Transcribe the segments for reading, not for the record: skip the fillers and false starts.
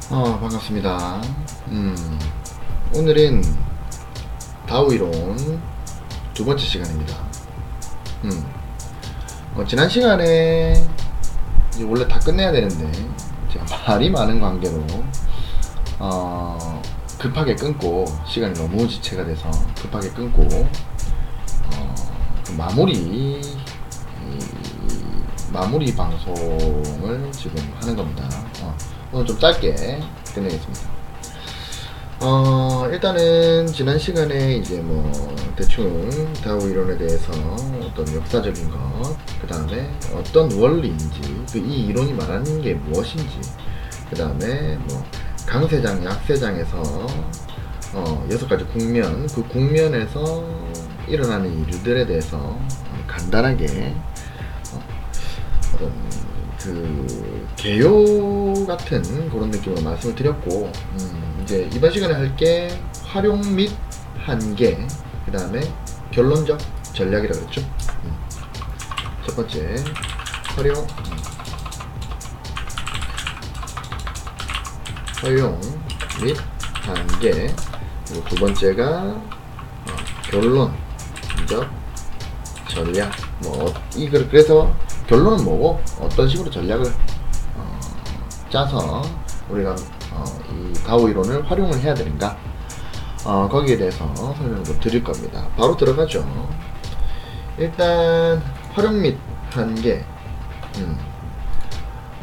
반갑습니다. 오늘은 다우 이론 두 번째 시간입니다. 지난 시간에 이제 원래 다 끝내야 되는데 제가 말이 많은 관계로 급하게 끊고, 시간이 너무 지체가 돼서 급하게 끊고 그 마무리 방송을 지금 하는 겁니다. 오늘 좀 짧게 끝내겠습니다. 일단은 지난 시간에 이제 뭐 대충 다우 이론에 대해서 어떤 역사적인 것, 그 다음에 어떤 원리인지, 이 이론이 말하는 게 무엇인지, 그 다음에 뭐 강세장, 약세장에서 6가지 국면, 그 국면에서 일어나는 일들에 대해서 간단하게 어떤 그 개요 같은 그런 느낌으로 말씀을 드렸고, 이제 이번 시간에 할 게 활용 및 한계, 그 다음에 결론적 전략이라고 했죠. 첫 번째 활용 및 한계, 그리고 두 번째가 결론적 전략. 이걸 그래서 결론은 뭐고 어떤 식으로 전략을 짜서 우리가 이 다오 이론을 활용을 해야 되는가, 거기에 대해서 설명을 좀 드릴 겁니다. 바로 들어가죠. 일단 활용 및 한계.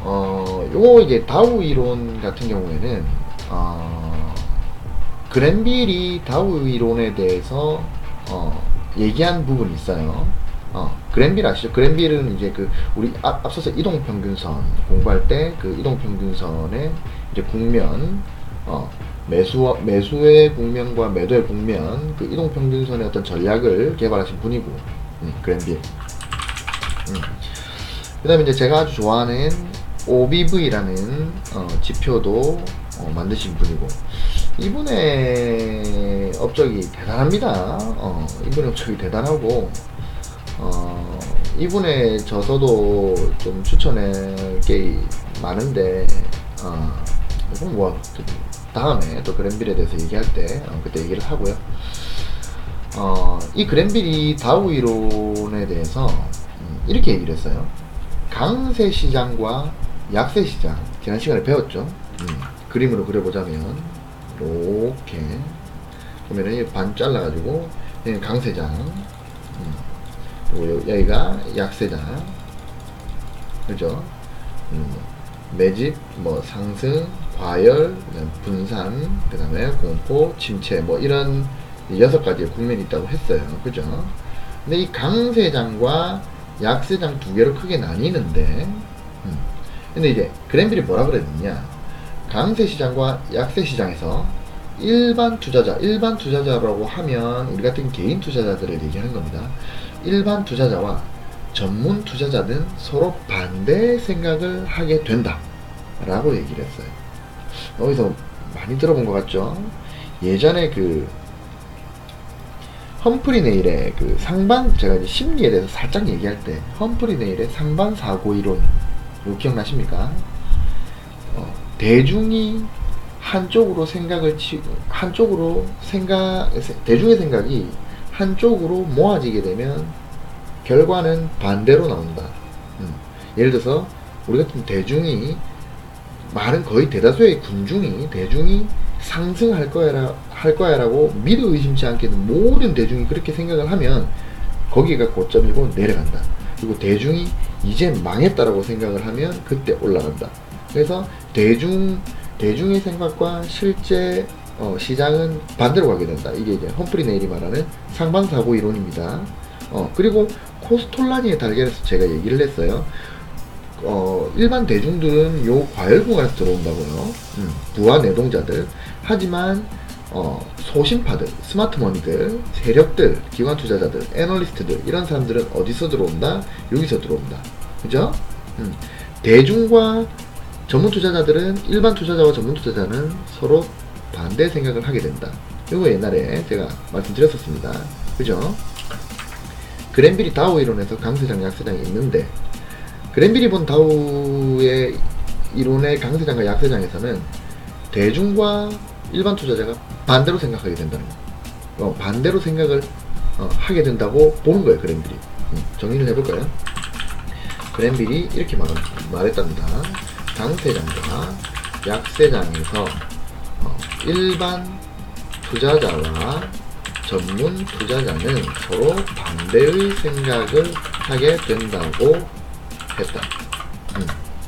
요거 이제 다오 이론 같은 경우에는 그랜빌이 다오 이론에 대해서 얘기한 부분이 있어요. 그랜빌 아시죠? 그랜빌은 이제 우리 앞서서 이동평균선 공부할 때 그 이동평균선의 이제 국면, 매수의 국면과 매도의 국면, 그 이동평균선의 어떤 전략을 개발하신 분이고, 그랜빌. 그 다음에 이제 제가 아주 좋아하는 OBV라는 지표도 만드신 분이고, 이분의 업적이 대단합니다. 이분의 업적이 대단하고, 이분의 저서도 좀 추천할 게 많은데, 이건 뭐 다음에 또 그랜빌에 대해서 얘기할 때 그때 얘기를 하고요. 이 그랜빌이 다우 이론에 대해서 이렇게 얘기를 했어요. 강세 시장과 약세 시장, 지난 시간에 배웠죠. 그림으로 그려보자면 이렇게 보면은 반 잘라가지고 여기는 강세장, 그리고 여기가 약세장, 그죠? 매집, 뭐 상승, 과열, 분산, 그 다음에 공포, 침체, 뭐 이런 6가지의 국면이 있다고 했어요. 그죠? 근데 이 강세장과 약세장 두 개로 크게 나뉘는데, 근데 이제 그랜빌이 뭐라 그랬느냐, 강세 시장과 약세 시장에서 일반 투자자라고 하면 우리 같은 개인 투자자들을 얘기하는 겁니다. 일반 투자자와 전문 투자자는 서로 반대의 생각을 하게 된다 라고 얘기를 했어요. 여기서 많이 들어본 것 같죠? 예전에 험프리 네일의 제가 이제 심리에 대해서 살짝 얘기할 때 험프리 네일의 상반사고 이론, 이거 기억나십니까? 대중이 대중의 생각이 한쪽으로 모아지게 되면 결과는 반대로 나온다. 예를 들어서 우리 같은 대중이, 거의 대다수의 대중이 상승할 거야라고 믿어 의심치 않게 모든 대중이 그렇게 생각을 하면 거기가 고점이고 내려간다. 그리고 대중이 이제 망했다라고 생각을 하면 그때 올라간다. 그래서 대중의 생각과 실제 시장은 반대로 가게 된다. 이게 이제 험프리 네일이 말하는 상반사고 이론입니다. 그리고 코스톨라니의 달걀에서 제가 얘기를 했어요. 일반 대중들은 요 과열구간에서 들어온다고요. 부와 내동자들. 하지만 소신파들, 스마트머니들, 세력들, 기관 투자자들, 애널리스트들, 이런 사람들은 어디서 들어온다? 여기서 들어온다. 그죠? 대중과 전문 투자자들은, 일반 투자자와 전문 투자자는 서로 반대 생각을 하게 된다. 이거 옛날에 제가 말씀드렸었습니다. 그죠? 그랜빌이 다우 이론에서 강세장, 약세장이 있는데, 그랜빌이 본 다우의 이론의 강세장과 약세장에서는 대중과 일반 투자자가 반대로 생각하게 된다는 거. 반대로 생각을 하게 된다고 보는 거예요. 그랜빌이. 정리를 해볼까요? 그랜빌이 이렇게 말했답니다. 강세장과 약세장에서 일반 투자자와 전문 투자자는 서로 반대의 생각을 하게 된다고 했다.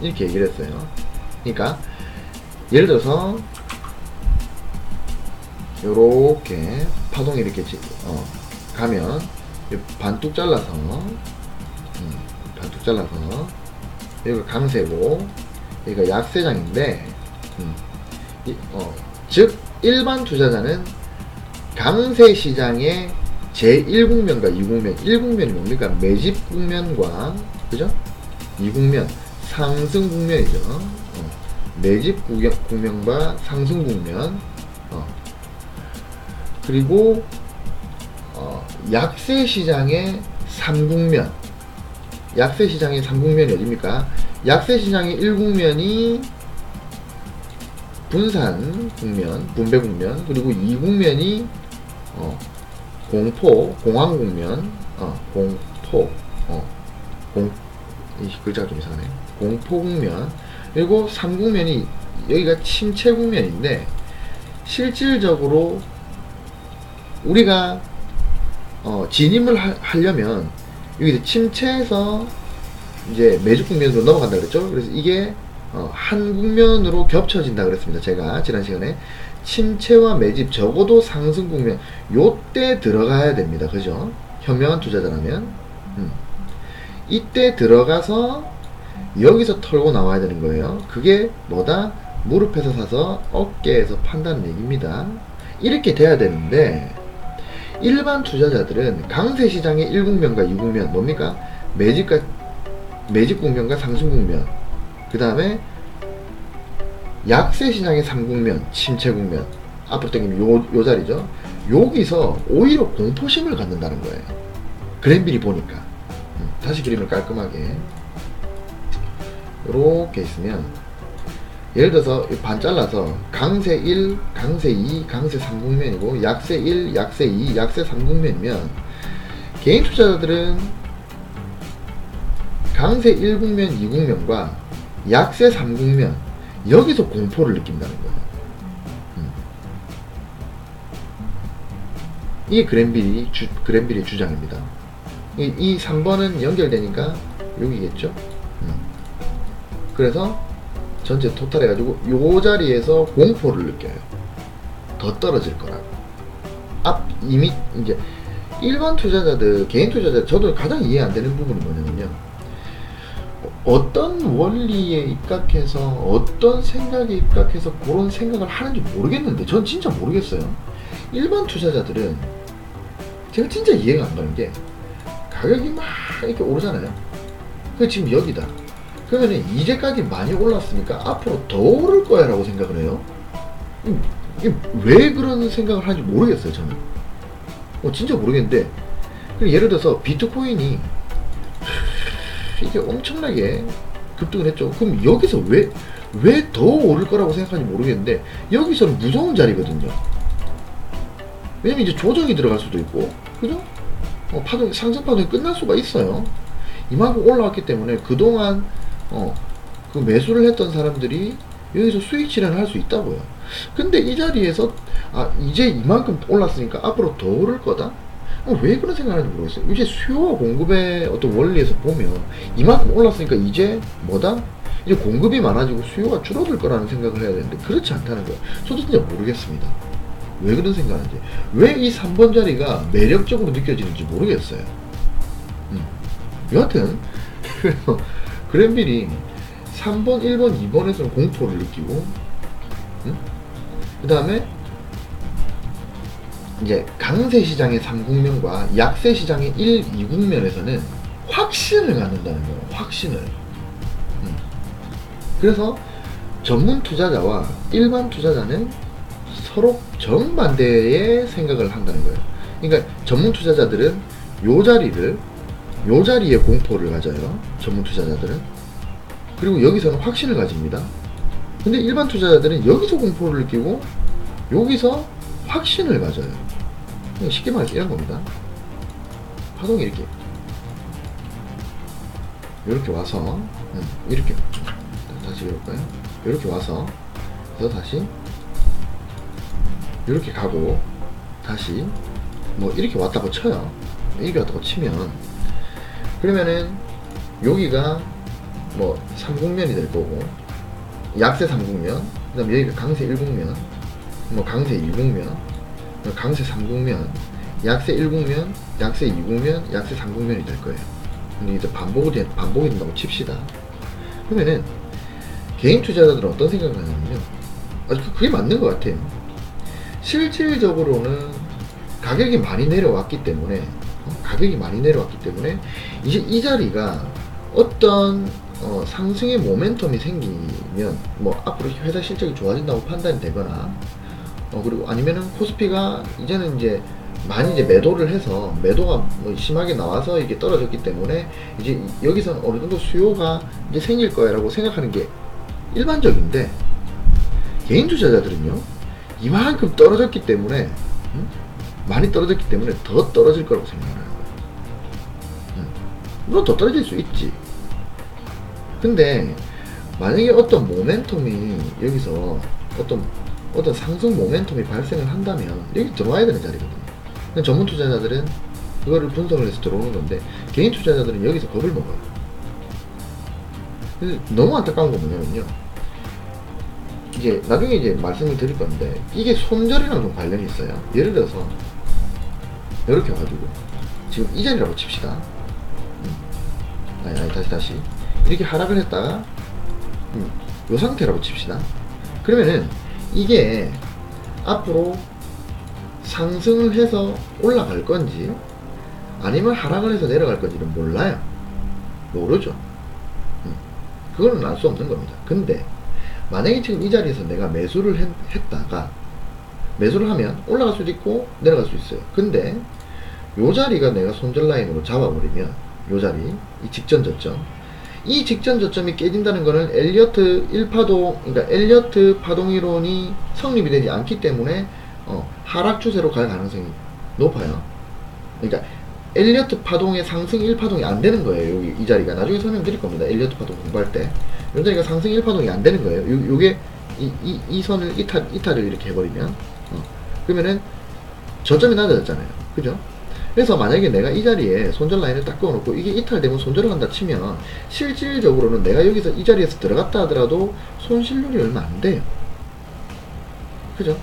이렇게 얘기를 했어요. 그러니까 예를 들어서 요렇게 파동이 이렇게 가면 반뚝 잘라서 여기가 강세고 여기가 약세장인데 즉 일반 투자자는 강세 시장의 제1국면과 2국면, 1국면이 뭡니까? 매집 국면과, 그죠? 2국면, 상승 국면이죠. 매집 국면과 상승 국면. 그리고, 약세 시장의 3국면. 약세 시장의 3국면이 어딥니까? 약세 시장의 1국면이 분산 국면, 분배 국면, 그리고 2국면이 공황 국면, 이 글자가 좀 이상하네. 공포 국면, 그리고 3국면이 여기가 침체 국면인데, 실질적으로 우리가 진입을 하려면 여기 침체에서 이제 매집 국면으로 넘어간다 그랬죠. 그래서 이게 한 국면으로 겹쳐진다 그랬습니다. 제가 지난 시간에 침체와 매집 적어도 상승 국면 요때 들어가야 됩니다. 그죠? 현명한 투자자라면 이때 들어가서 여기서 털고 나와야 되는 거예요. 그게 뭐다? 무릎에서 사서 어깨에서 판다는 얘기입니다. 이렇게 돼야 되는데 일반 투자자들은 강세 시장의 1국면과 2국면 뭡니까? 매집 국면과 상승 국면, 그 다음에 약세 시장의 3국면, 침체 국면, 앞으로 당기면 요 자리죠. 여기서 오히려 공포심을 갖는다는 거예요. 그랜빌이 보니까. 다시 그림을 깔끔하게 이렇게 있으면, 예를 들어서 반 잘라서 강세 1, 강세 2, 강세 3국면이고 약세 1, 약세 2, 약세 3국면이면 개인 투자자들은 강세 1국면, 2국면과 약세 3국면 여기서 공포를 느낀다는 거예요. 이게 그랜빌의 주장입니다. 이 3번은 연결되니까 여기겠죠. 그래서 전체 토탈 해가지고 요 자리에서 공포를 느껴요. 더 떨어질 거라고. 이미 이제 일반 투자자들, 개인 투자자, 저도 가장 이해 안 되는 부분이 뭐냐면요, 어떤 원리에 입각해서 어떤 생각에 입각해서 그런 생각을 하는지 모르겠는데, 전 진짜 모르겠어요. 일반 투자자들은 제가 진짜 이해가 안 가는 게, 가격이 막 이렇게 오르잖아요. 그 지금 여기다. 그러면 이제까지 많이 올랐으니까 앞으로 더 오를 거야 라고 생각을 해요. 이게 왜 그런 생각을 하는지 모르겠어요. 저는 진짜 모르겠는데, 예를 들어서 비트코인이 이게 엄청나게 급등을 했죠. 그럼 여기서 왜 더 오를 거라고 생각하는지 모르겠는데, 여기서는 무서운 자리거든요. 왜냐면 이제 조정이 들어갈 수도 있고, 그죠? 상승 파동이 끝날 수가 있어요. 이만큼 올라왔기 때문에 그동안 그 매수를 했던 사람들이 여기서 수익 실현을 할 수 있다고요. 근데 이 자리에서 이제 이만큼 올랐으니까 앞으로 더 오를 거다? 왜 그런 생각을 하는지 모르겠어요. 이제 수요와 공급의 어떤 원리에서 보면 이만큼 올랐으니까 이제 뭐다? 이제 공급이 많아지고 수요가 줄어들 거라는 생각을 해야 되는데 그렇지 않다는 거예요. 저도 진짜 모르겠습니다. 왜 그런 생각하는지, 왜 이 3번 자리가 매력적으로 느껴지는지 모르겠어요. 여하튼 그래서 그랜빌이 3번, 1번, 2번에서는 공포를 느끼고, 그 다음에 이제 강세 시장의 3국면과 약세 시장의 1, 2국면에서는 확신을 갖는다는 거예요. 확신을. 그래서 전문 투자자와 일반 투자자는 서로 정반대의 생각을 한다는 거예요. 그러니까 전문 투자자들은 요 자리에 공포를 가져요. 전문 투자자들은. 그리고 여기서는 확신을 가집니다. 근데 일반 투자자들은 여기서 공포를 느끼고 여기서 확신을 가져요. 쉽게 말해서 이런 겁니다. 파동이 이렇게 와서 이렇게 다시 해볼까요? 이렇게 와서 그래서 다시 이렇게 가고 다시 뭐 이렇게 왔다고 쳐요. 이렇게 왔다고 치면 그러면은 여기가 뭐 삼국면이 될 거고 약세 삼국면, 그 다음에 여기가 강세 일국면, 뭐 강세 이국면, 강세 삼국면, 약세 일국면, 약세 이국면, 약세 삼국면이 될 거예요. 근데 이제 반복이 된다고 칩시다. 그러면은 개인 투자자들은 어떤 생각을 하냐면요, 그게 맞는 것 같아요. 실질적으로는 가격이 많이 내려왔기 때문에 이제 이 자리가 어떤 상승의 모멘텀이 생기면 뭐 앞으로 회사 실적이 좋아진다고 판단이 되거나 그리고 아니면은 코스피가 이제는 이제 많이 이제 매도를 해서 매도가 뭐 심하게 나와서 이게 떨어졌기 때문에 이제 여기서 어느 정도 수요가 이제 생길 거야라고 생각하는 게 일반적인데, 개인 투자자들은요 이만큼 떨어졌기 때문에 많이 떨어졌기 때문에 더 떨어질 거라고 생각하는 거예요. 물론 더 떨어질 수 있지. 근데 만약에 어떤 모멘텀이 여기서 어떤 상승 모멘텀이 발생을 한다면 여기 들어와야 되는 자리거든요. 전문 투자자들은 그거를 분석을 해서 들어오는 건데, 개인 투자자들은 여기서 겁을 먹어요. 그래서 너무 안타까운 건 뭐냐면요, 이게 나중에 이제 말씀을 드릴 건데 이게 손절이랑 좀 관련이 있어요. 예를 들어서 이렇게 와가지고 지금 이 자리라고 칩시다. 다시 이렇게 하락을 했다가 요 상태라고 칩시다. 그러면은 이게 앞으로 상승을 해서 올라갈 건지 아니면 하락을 해서 내려갈 건지는 몰라요. 모르죠. 그거는 알 수 없는 겁니다. 근데 만약에 지금 이 자리에서 내가 매수를 했다가 매수를 하면 올라갈 수도 있고 내려갈 수 있어요. 근데 요 자리가 내가 손절 라인으로 잡아버리면 요 자리, 이 직전 저점, 이 직전 저점이 깨진다는 거는 엘리어트 1파동, 그러니까 엘리어트 파동 이론이 성립이 되지 않기 때문에 하락 추세로 갈 가능성이 높아요. 그러니까 엘리어트 파동의 상승 1파동이 안 되는 거예요. 여기 이 자리가 나중에 설명드릴 겁니다. 엘리어트 파동 공부할 때 이 자리가 상승 1파동이 안 되는 거예요. 요게 이 선을 이탈을 이렇게 해버리면 그러면은 저점이 낮아졌잖아요. 그죠? 그래서 만약에 내가 이 자리에 손절 라인을 딱 그어놓고 이게 이탈되면 손절을 한다 치면 실질적으로는 내가 여기서 이 자리에서 들어갔다 하더라도 손실률이 얼마 안 돼요. 그죠?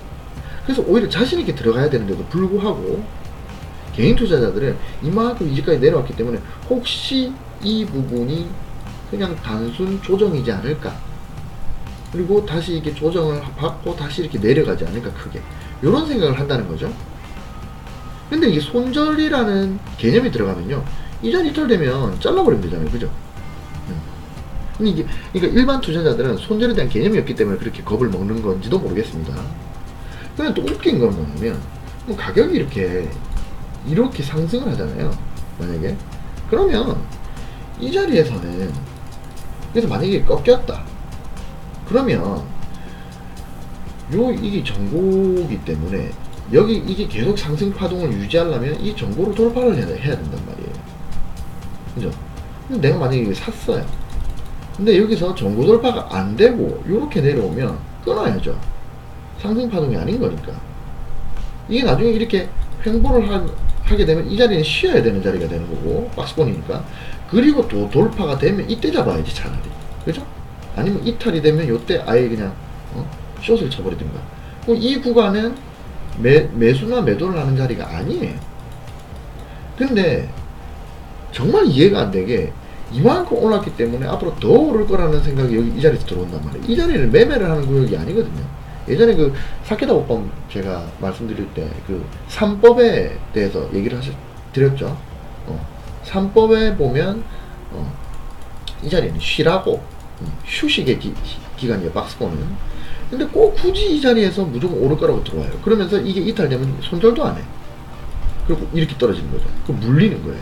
그래서 오히려 자신있게 들어가야 되는데도 불구하고 개인 투자자들은 이만큼 이제까지 내려왔기 때문에 혹시 이 부분이 그냥 단순 조정이지 않을까, 그리고 다시 이렇게 조정을 받고 다시 이렇게 내려가지 않을까, 크게 이런 생각을 한다는 거죠. 근데 이게 손절이라는 개념이 들어가면요, 이 자리 이탈되면 잘라버리면 되잖아요. 그죠? 근데 이게, 그러니까 일반 투자자들은 손절에 대한 개념이 없기 때문에 그렇게 겁을 먹는 건지도 모르겠습니다. 근데 또 웃긴 건 뭐냐면, 가격이 이렇게 상승을 하잖아요. 만약에. 그러면 이 자리에서는, 그래서 만약에 꺾였다. 그러면 이게 전고기 때문에 이게 계속 상승 파동을 유지하려면 이 전고를 돌파를 해야 된단 말이에요. 그죠? 근데 내가 만약에 이걸 샀어요. 근데 여기서 전고 돌파가 안 되고 이렇게 내려오면 끊어야죠. 상승 파동이 아닌 거니까. 이게 나중에 이렇게 횡보를 하게 되면 이 자리는 쉬어야 되는 자리가 되는 거고, 박스권이니까. 그리고 또 돌파가 되면 이때 잡아야지, 차라리. 그죠? 아니면 이탈이 되면 요때 아예 그냥 숏을 쳐버리든가. 이 구간은 매수나 매도를 하는 자리가 아니에요. 근데 정말 이해가 안 되게 이만큼 올랐기 때문에 앞으로 더 오를 거라는 생각이 여기 이 자리에서 들어온단 말이에요. 이 자리는 매매를 하는 구역이 아니거든요. 예전에 그 사케다 오빠 제가 말씀드릴 때 그 3법에 대해서 얘기를 드렸죠. 3법에 보면 이 자리는 쉬라고, 휴식의 기간이에요, 박스권은. 근데 꼭 굳이 이 자리에서 무조건 오를 거라고 들어와요. 그러면서 이게 이탈되면 손절도 안 해. 그리고 이렇게 떨어지는 거죠. 그 물리는 거예요.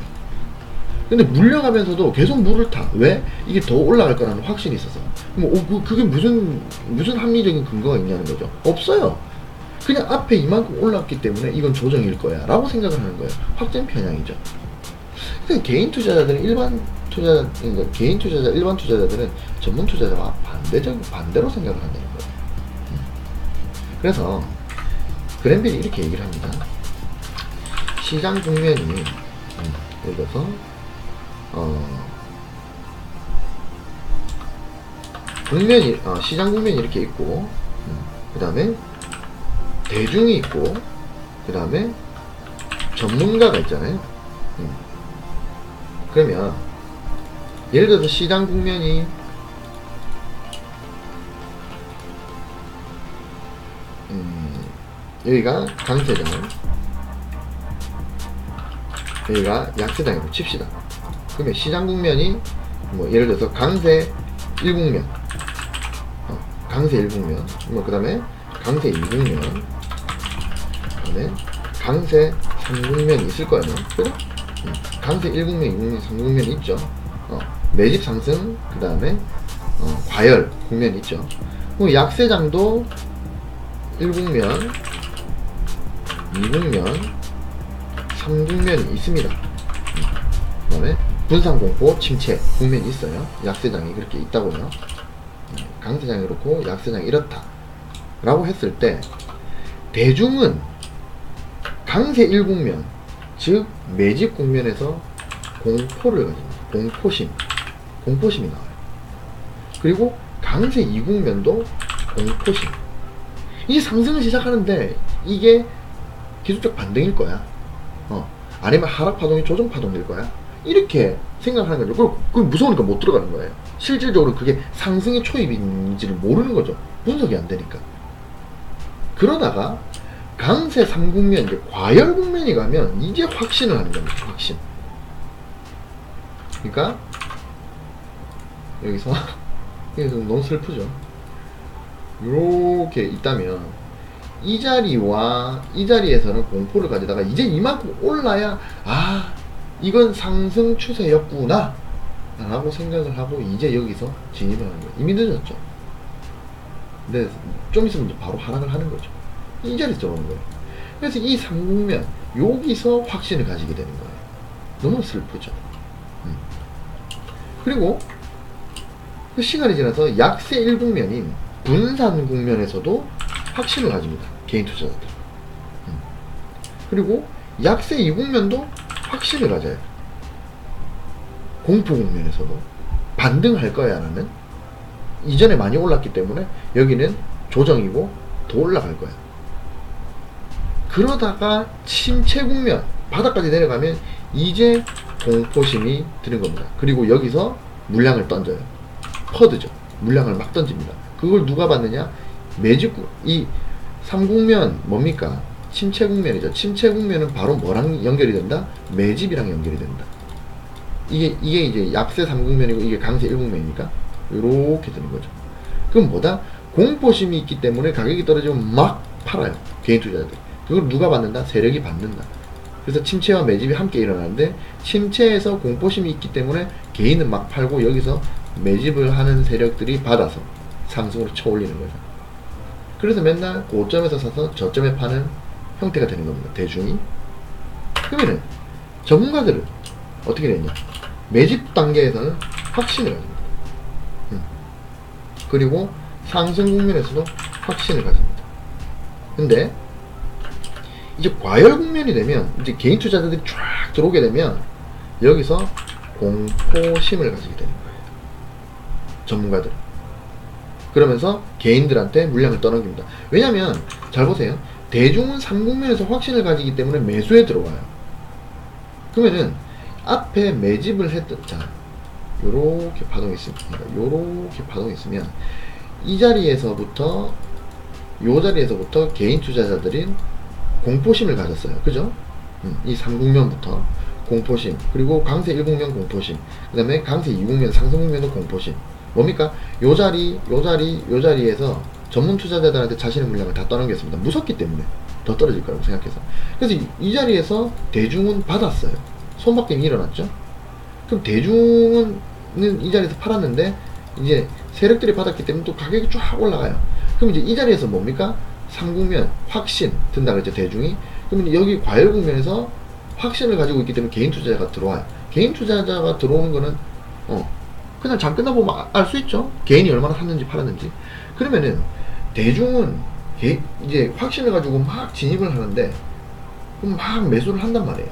근데 물려가면서도 계속 물을 타. 왜? 이게 더 올라갈 거라는 확신이 있어서. 그게 무슨 합리적인 근거가 있냐는 거죠. 없어요. 그냥 앞에 이만큼 올랐기 때문에 이건 조정일 거야 라고 생각을 하는 거예요. 확정 편향이죠. 그러니까 개인 투자자들은 그러니까 개인 투자자, 일반 투자자들은 전문 투자자와 반대로 생각을 한다는 거예요. 그래서 그랜벨이 이렇게 얘기를 합니다. 시장 국면이 예를 들어서 시장 국면이 이렇게 있고, 그 다음에 대중이 있고, 그 다음에 전문가가 있잖아요. 그러면 예를 들어서 시장 국면이 여기가 강세장, 여기가 약세장이라고 칩시다. 그러면 시장 국면이 뭐 예를 들어서 강세 1국면, 강세 1국면, 뭐 그 다음에 강세 2국면, 그 다음에 강세 3국면이 있을 거예요. 그죠? 강세 1국면, 2국면, 3국면이 있죠. 매집 상승, 그 다음에 과열 국면이 있죠. 약세장도 1국면, 2국면, 3국면이 있습니다. 그 다음에 분산공포 침체 국면이 있어요. 약세장이 그렇게 있다고요. 강세장이 그렇고 약세장이 이렇다 라고 했을 때, 대중은 강세 1국면, 즉 매집 국면에서 공포를 가집니다. 공포심이 나와요. 그리고 강세 2국면도 공포심. 이게 상승을 시작하는데 이게 기술적 반등일 거야. 아니면 하락 파동이 조정 파동일 거야. 이렇게 생각하는 거죠. 그거 무서우니까 못 들어가는 거예요. 실질적으로 그게 상승의 초입인지를 모르는 거죠. 분석이 안 되니까. 그러다가 강세 3국면, 이제 과열 국면이 가면 이제 확신을 하는 겁니다. 확신. 그러니까 여기서 너무 슬프죠. 이렇게 있다면 이 자리와 이 자리에서는 공포를 가지다가 이제 이만큼 올라야 이건 상승 추세였구나 라고 생각을 하고 이제 여기서 진입을 하는 거예요. 이미 늦었죠. 근데 좀 있으면 이제 바로 하락을 하는 거죠. 이 자리에서 들어오는 거예요. 그래서 이 3국면 여기서 확신을 가지게 되는 거예요. 너무 슬프죠. 그리고 그 시간이 지나서 약세 1국면인 분산 국면에서도 확신을 가집니다. 개인 투자자들. 그리고 약세 2국면도 확신을 가져요. 공포 국면에서도 반등할 거야 라는, 이전에 많이 올랐기 때문에 여기는 조정이고 더 올라갈 거야. 그러다가 침체 국면, 바닥까지 내려가면 이제 공포심이 드는 겁니다. 그리고 여기서 물량을 던져요. 퍼드죠. 물량을 막 던집니다. 그걸 누가 받느냐? 이 3국면 뭡니까? 침체 국면이죠. 침체 국면은 바로 뭐랑 연결이 된다? 매집이랑 연결이 된다. 이게 이제 약세 3국면이고 이게 강세 1국면이니까 이렇게 되는 거죠. 그럼 뭐다? 공포심이 있기 때문에 가격이 떨어지면 막 팔아요. 개인 투자자들. 그걸 누가 받는다? 세력이 받는다. 그래서 침체와 매집이 함께 일어나는데, 침체에서 공포심이 있기 때문에 개인은 막 팔고 여기서 매집을 하는 세력들이 받아서 상승으로 쳐올리는 거죠. 그래서 맨날 고점에서 사서 저점에 파는 형태가 되는 겁니다. 대중이. 그러면은 전문가들은 어떻게 되냐? 매집 단계에서는 확신을 가집니다. 그리고 상승 국면에서도 확신을 가집니다. 근데 이제 과열 국면이 되면, 이제 개인 투자자들이 쫙 들어오게 되면 여기서 공포심을 가지게 되는 거예요. 전문가들은. 그러면서 개인들한테 물량을 떠넘깁니다. 왜냐면 잘 보세요. 대중은 3국면에서 확신을 가지기 때문에 매수에 들어와요. 그러면은 앞에 매집을 했던, 자, 요렇게 파동이 있습니다. 요렇게 파동이 있으면 이 자리에서부터 요 자리에서부터 개인 투자자들인 공포심을 가졌어요. 그죠? 이 3국면부터 공포심, 그리고 강세 1국면 공포심, 그 다음에 강세 2국면 상승국면도 공포심. 뭡니까? 요 자리에서 전문 투자자들한테 자신의 물량을 다 떠넘겼습니다. 무섭기 때문에 더 떨어질 거라고 생각해서. 그래서 이 자리에서 대중은 받았어요. 손바뀜이 일어났죠. 그럼 대중은 이 자리에서 팔았는데 이제 세력들이 받았기 때문에 또 가격이 쫙 올라가요. 그럼 이제 이 자리에서 뭡니까? 상국면 확신 든다 그랬죠, 대중이. 그러면 여기 과열 국면에서 확신을 가지고 있기 때문에 개인 투자자가 들어와요. 개인 투자자가 들어오는 거는 그냥 장 끝나보면 알 수 있죠. 개인이 얼마나 샀는지 팔았는지. 그러면은 대중은 이제 확신을 가지고 막 진입을 하는데 그럼 막 매수를 한단 말이에요.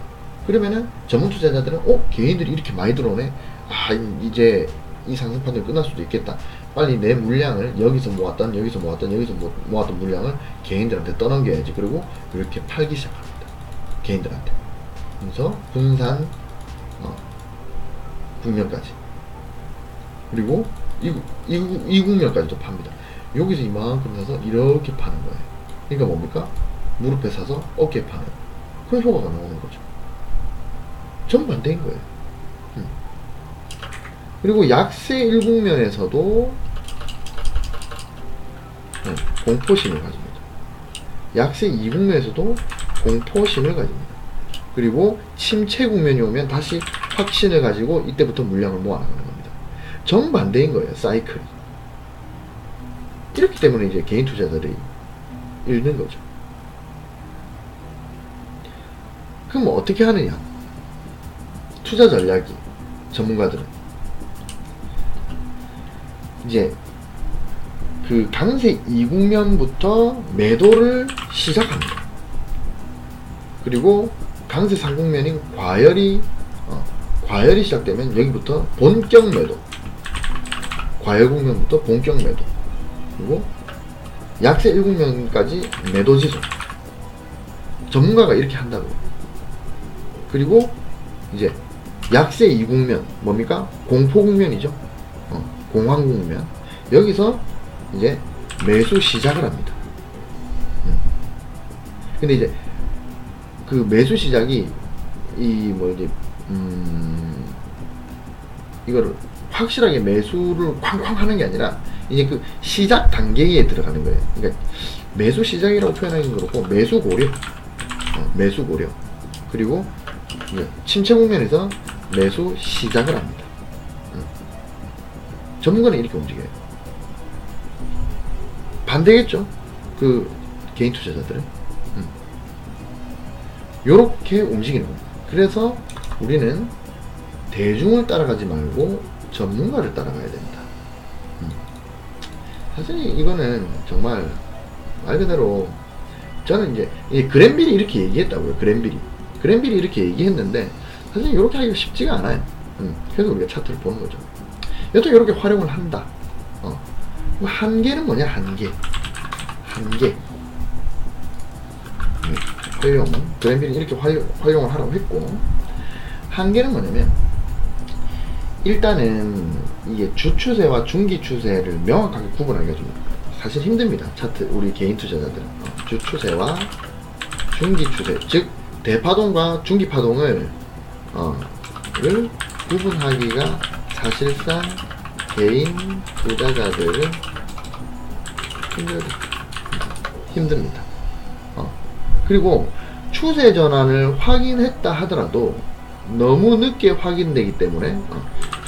그러면은 전문 투자자들은 개인들이 이렇게 많이 들어오네. 이제 이 상승판이 끝날 수도 있겠다. 빨리 내 물량을 여기서 모았던 물량을 개인들한테 떠넘겨야지. 그리고 이렇게 팔기 시작합니다. 개인들한테. 그래서 분산 국면까지, 그리고 이국면까지도 팝니다. 여기서 이만큼 사서 이렇게 파는 거예요. 그러니까 뭡니까? 무릎에 사서 어깨에 파는 그런 효과가 나오는 거죠. 정반대인 거예요. 그리고 약세 일국면에서도 공포심을 가집니다. 약세 이국면에서도 공포심을 가집니다. 그리고 침체 국면이 오면 다시 확신을 가지고 이때부터 물량을 모아나가는 겁니다. 정반대인 거예요, 사이클이. 이렇기 때문에 이제 개인 투자자들이 잃는 거죠. 그럼 어떻게 하느냐? 투자 전략이, 전문가들은 이제 그 강세 이국면부터 매도를 시작합니다. 그리고 강세 상국면인 과열이 시작되면 여기부터 본격 매도, 과열 국면부터 본격 매도, 그리고 약세 1국면까지 매도 지속. 전문가가 이렇게 한다고. 그리고 이제 약세 2국면 뭡니까? 공포 국면이죠. 공황 국면. 여기서 이제 매수 시작을 합니다. 근데 이제 그 매수 시작이 이거를 확실하게 매수를 쾅쾅 하는 게 아니라 이제 그 시작 단계에 들어가는 거예요. 그러니까 매수 시작이라고 표현하기는 그렇고 매수 고려, 매수 고려. 그리고 이제 침체 국면에서 매수 시작을 합니다. 전문가는 이렇게 움직여요. 반대겠죠? 그 개인 투자자들은 요렇게 움직이는 겁니다. 그래서 우리는 대중을 따라가지 말고 전문가를 따라가야 됩니다. 사실 이거는 정말 말 그대로 저는 이제 그랜빌이 이렇게 얘기했다고요. 그랜빌이 이렇게 얘기했는데 사실 이렇게 하기가 쉽지가 않아요. 그래서 우리가 차트를 보는 거죠. 여튼 이렇게 활용을 한다. 한계는 뭐냐? 한계. 활용. 그랜빌이 이렇게 활용을 하라고 했고, 한계는 뭐냐면 일단은 이게 주추세와 중기추세를 명확하게 구분하기가 좀 사실 힘듭니다. 차트 우리 개인 투자자들은 주추세와 중기추세, 즉 대파동과 중기파동을 구분하기가 사실상 개인 투자자들은 힘듭니다. 그리고 추세 전환을 확인했다 하더라도 너무 늦게 확인되기 때문에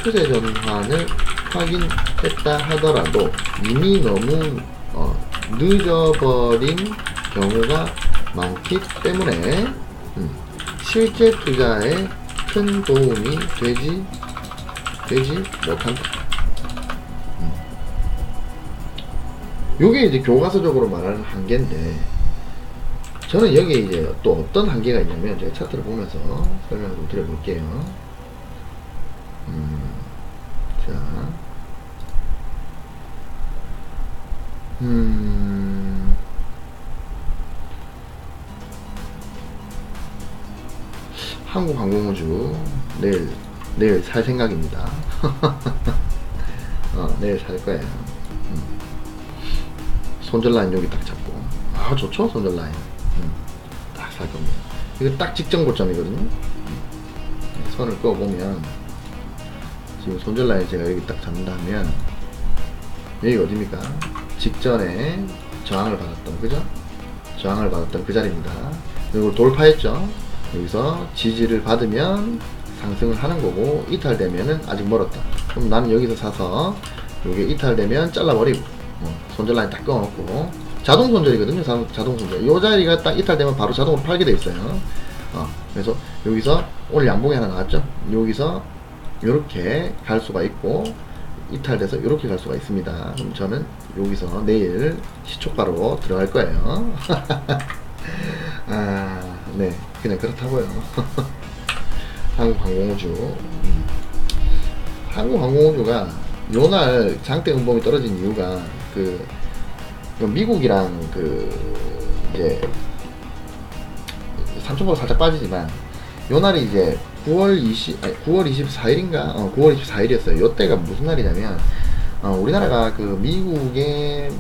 추세 전환을 확인했다 하더라도 이미 너무 늦어버린 경우가 많기 때문에 실제 투자에 큰 도움이 되지 못한다. 요게 이제 교과서적으로 말하는 한계인데, 저는 여기에 이제 또 어떤 한계가 있냐면, 제가 차트를 보면서 설명을 좀 드려볼게요. 자, 한국항공우주 내일 살 생각입니다. 내일 살 거예요. 손절라인 여기 딱 잡고, 좋죠? 손절라인 딱 살 겁니다. 이거 딱 직전 고점이거든요. 선을 그어보면 지금 손절라인 제가 여기 딱 잡는다면 여기 어디입니까? 직전에 저항을 받았던, 그죠? 저항을 받았던 그 자리입니다. 이걸 돌파했죠. 여기서 지지를 받으면 상승을 하는 거고, 이탈되면은 아직 멀었다. 그럼 나는 여기서 사서 요게 이탈되면 잘라버리고, 손절 라인 딱 끊어놓고, 자동 손절이거든요. 자동 손절. 요 자리가 딱 이탈되면 바로 자동으로 팔게 돼 있어요. 그래서 여기서 오늘 양봉이 하나 나왔죠. 여기서 요렇게 갈 수가 있고, 이탈돼서 이렇게 갈 수가 있습니다. 그럼 저는 여기서 내일 시초가로 들어갈 거예요. 네, 그냥 그렇다고요. 한국항공우주. 한국항공우주가 요날 장대 음봉이 떨어진 이유가 미국이랑 이제 3,000% 살짝 빠지지만 요날이 이제 9월 24일인가? 9월 24일이었어요. 요때가 무슨 날이냐면, 우리나라가 미국의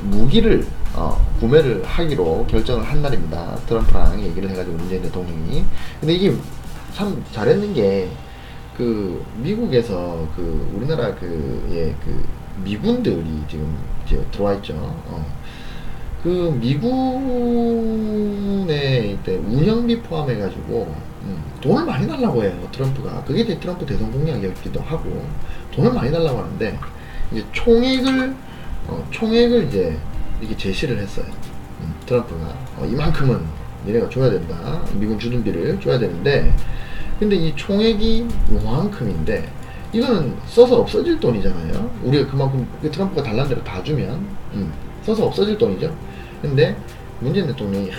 무기를, 구매를 하기로 결정을 한 날입니다. 트럼프랑 얘기를 해가지고 문재인 대통령이. 근데 이게 참 잘했는 게, 미국에서 우리나라 미군들이 지금 이제 들어와 있죠. 미군의 이때 운영비 포함해가지고, 돈을 많이 달라고 해요, 트럼프가. 그게 이제 트럼프 대선 공약이었기도 하고, 돈을 많이 달라고 하는데, 이제 총액을 이제 이렇게 제시를 했어요. 트럼프가. 이만큼은 얘네가 줘야 된다. 미군 주둔비를 줘야 되는데, 근데 이 총액이 요만큼인데, 이거는 써서 없어질 돈이잖아요. 우리가 그만큼 트럼프가 달라는 대로 다 주면, 써서 없어질 돈이죠. 근데 문재인 대통령이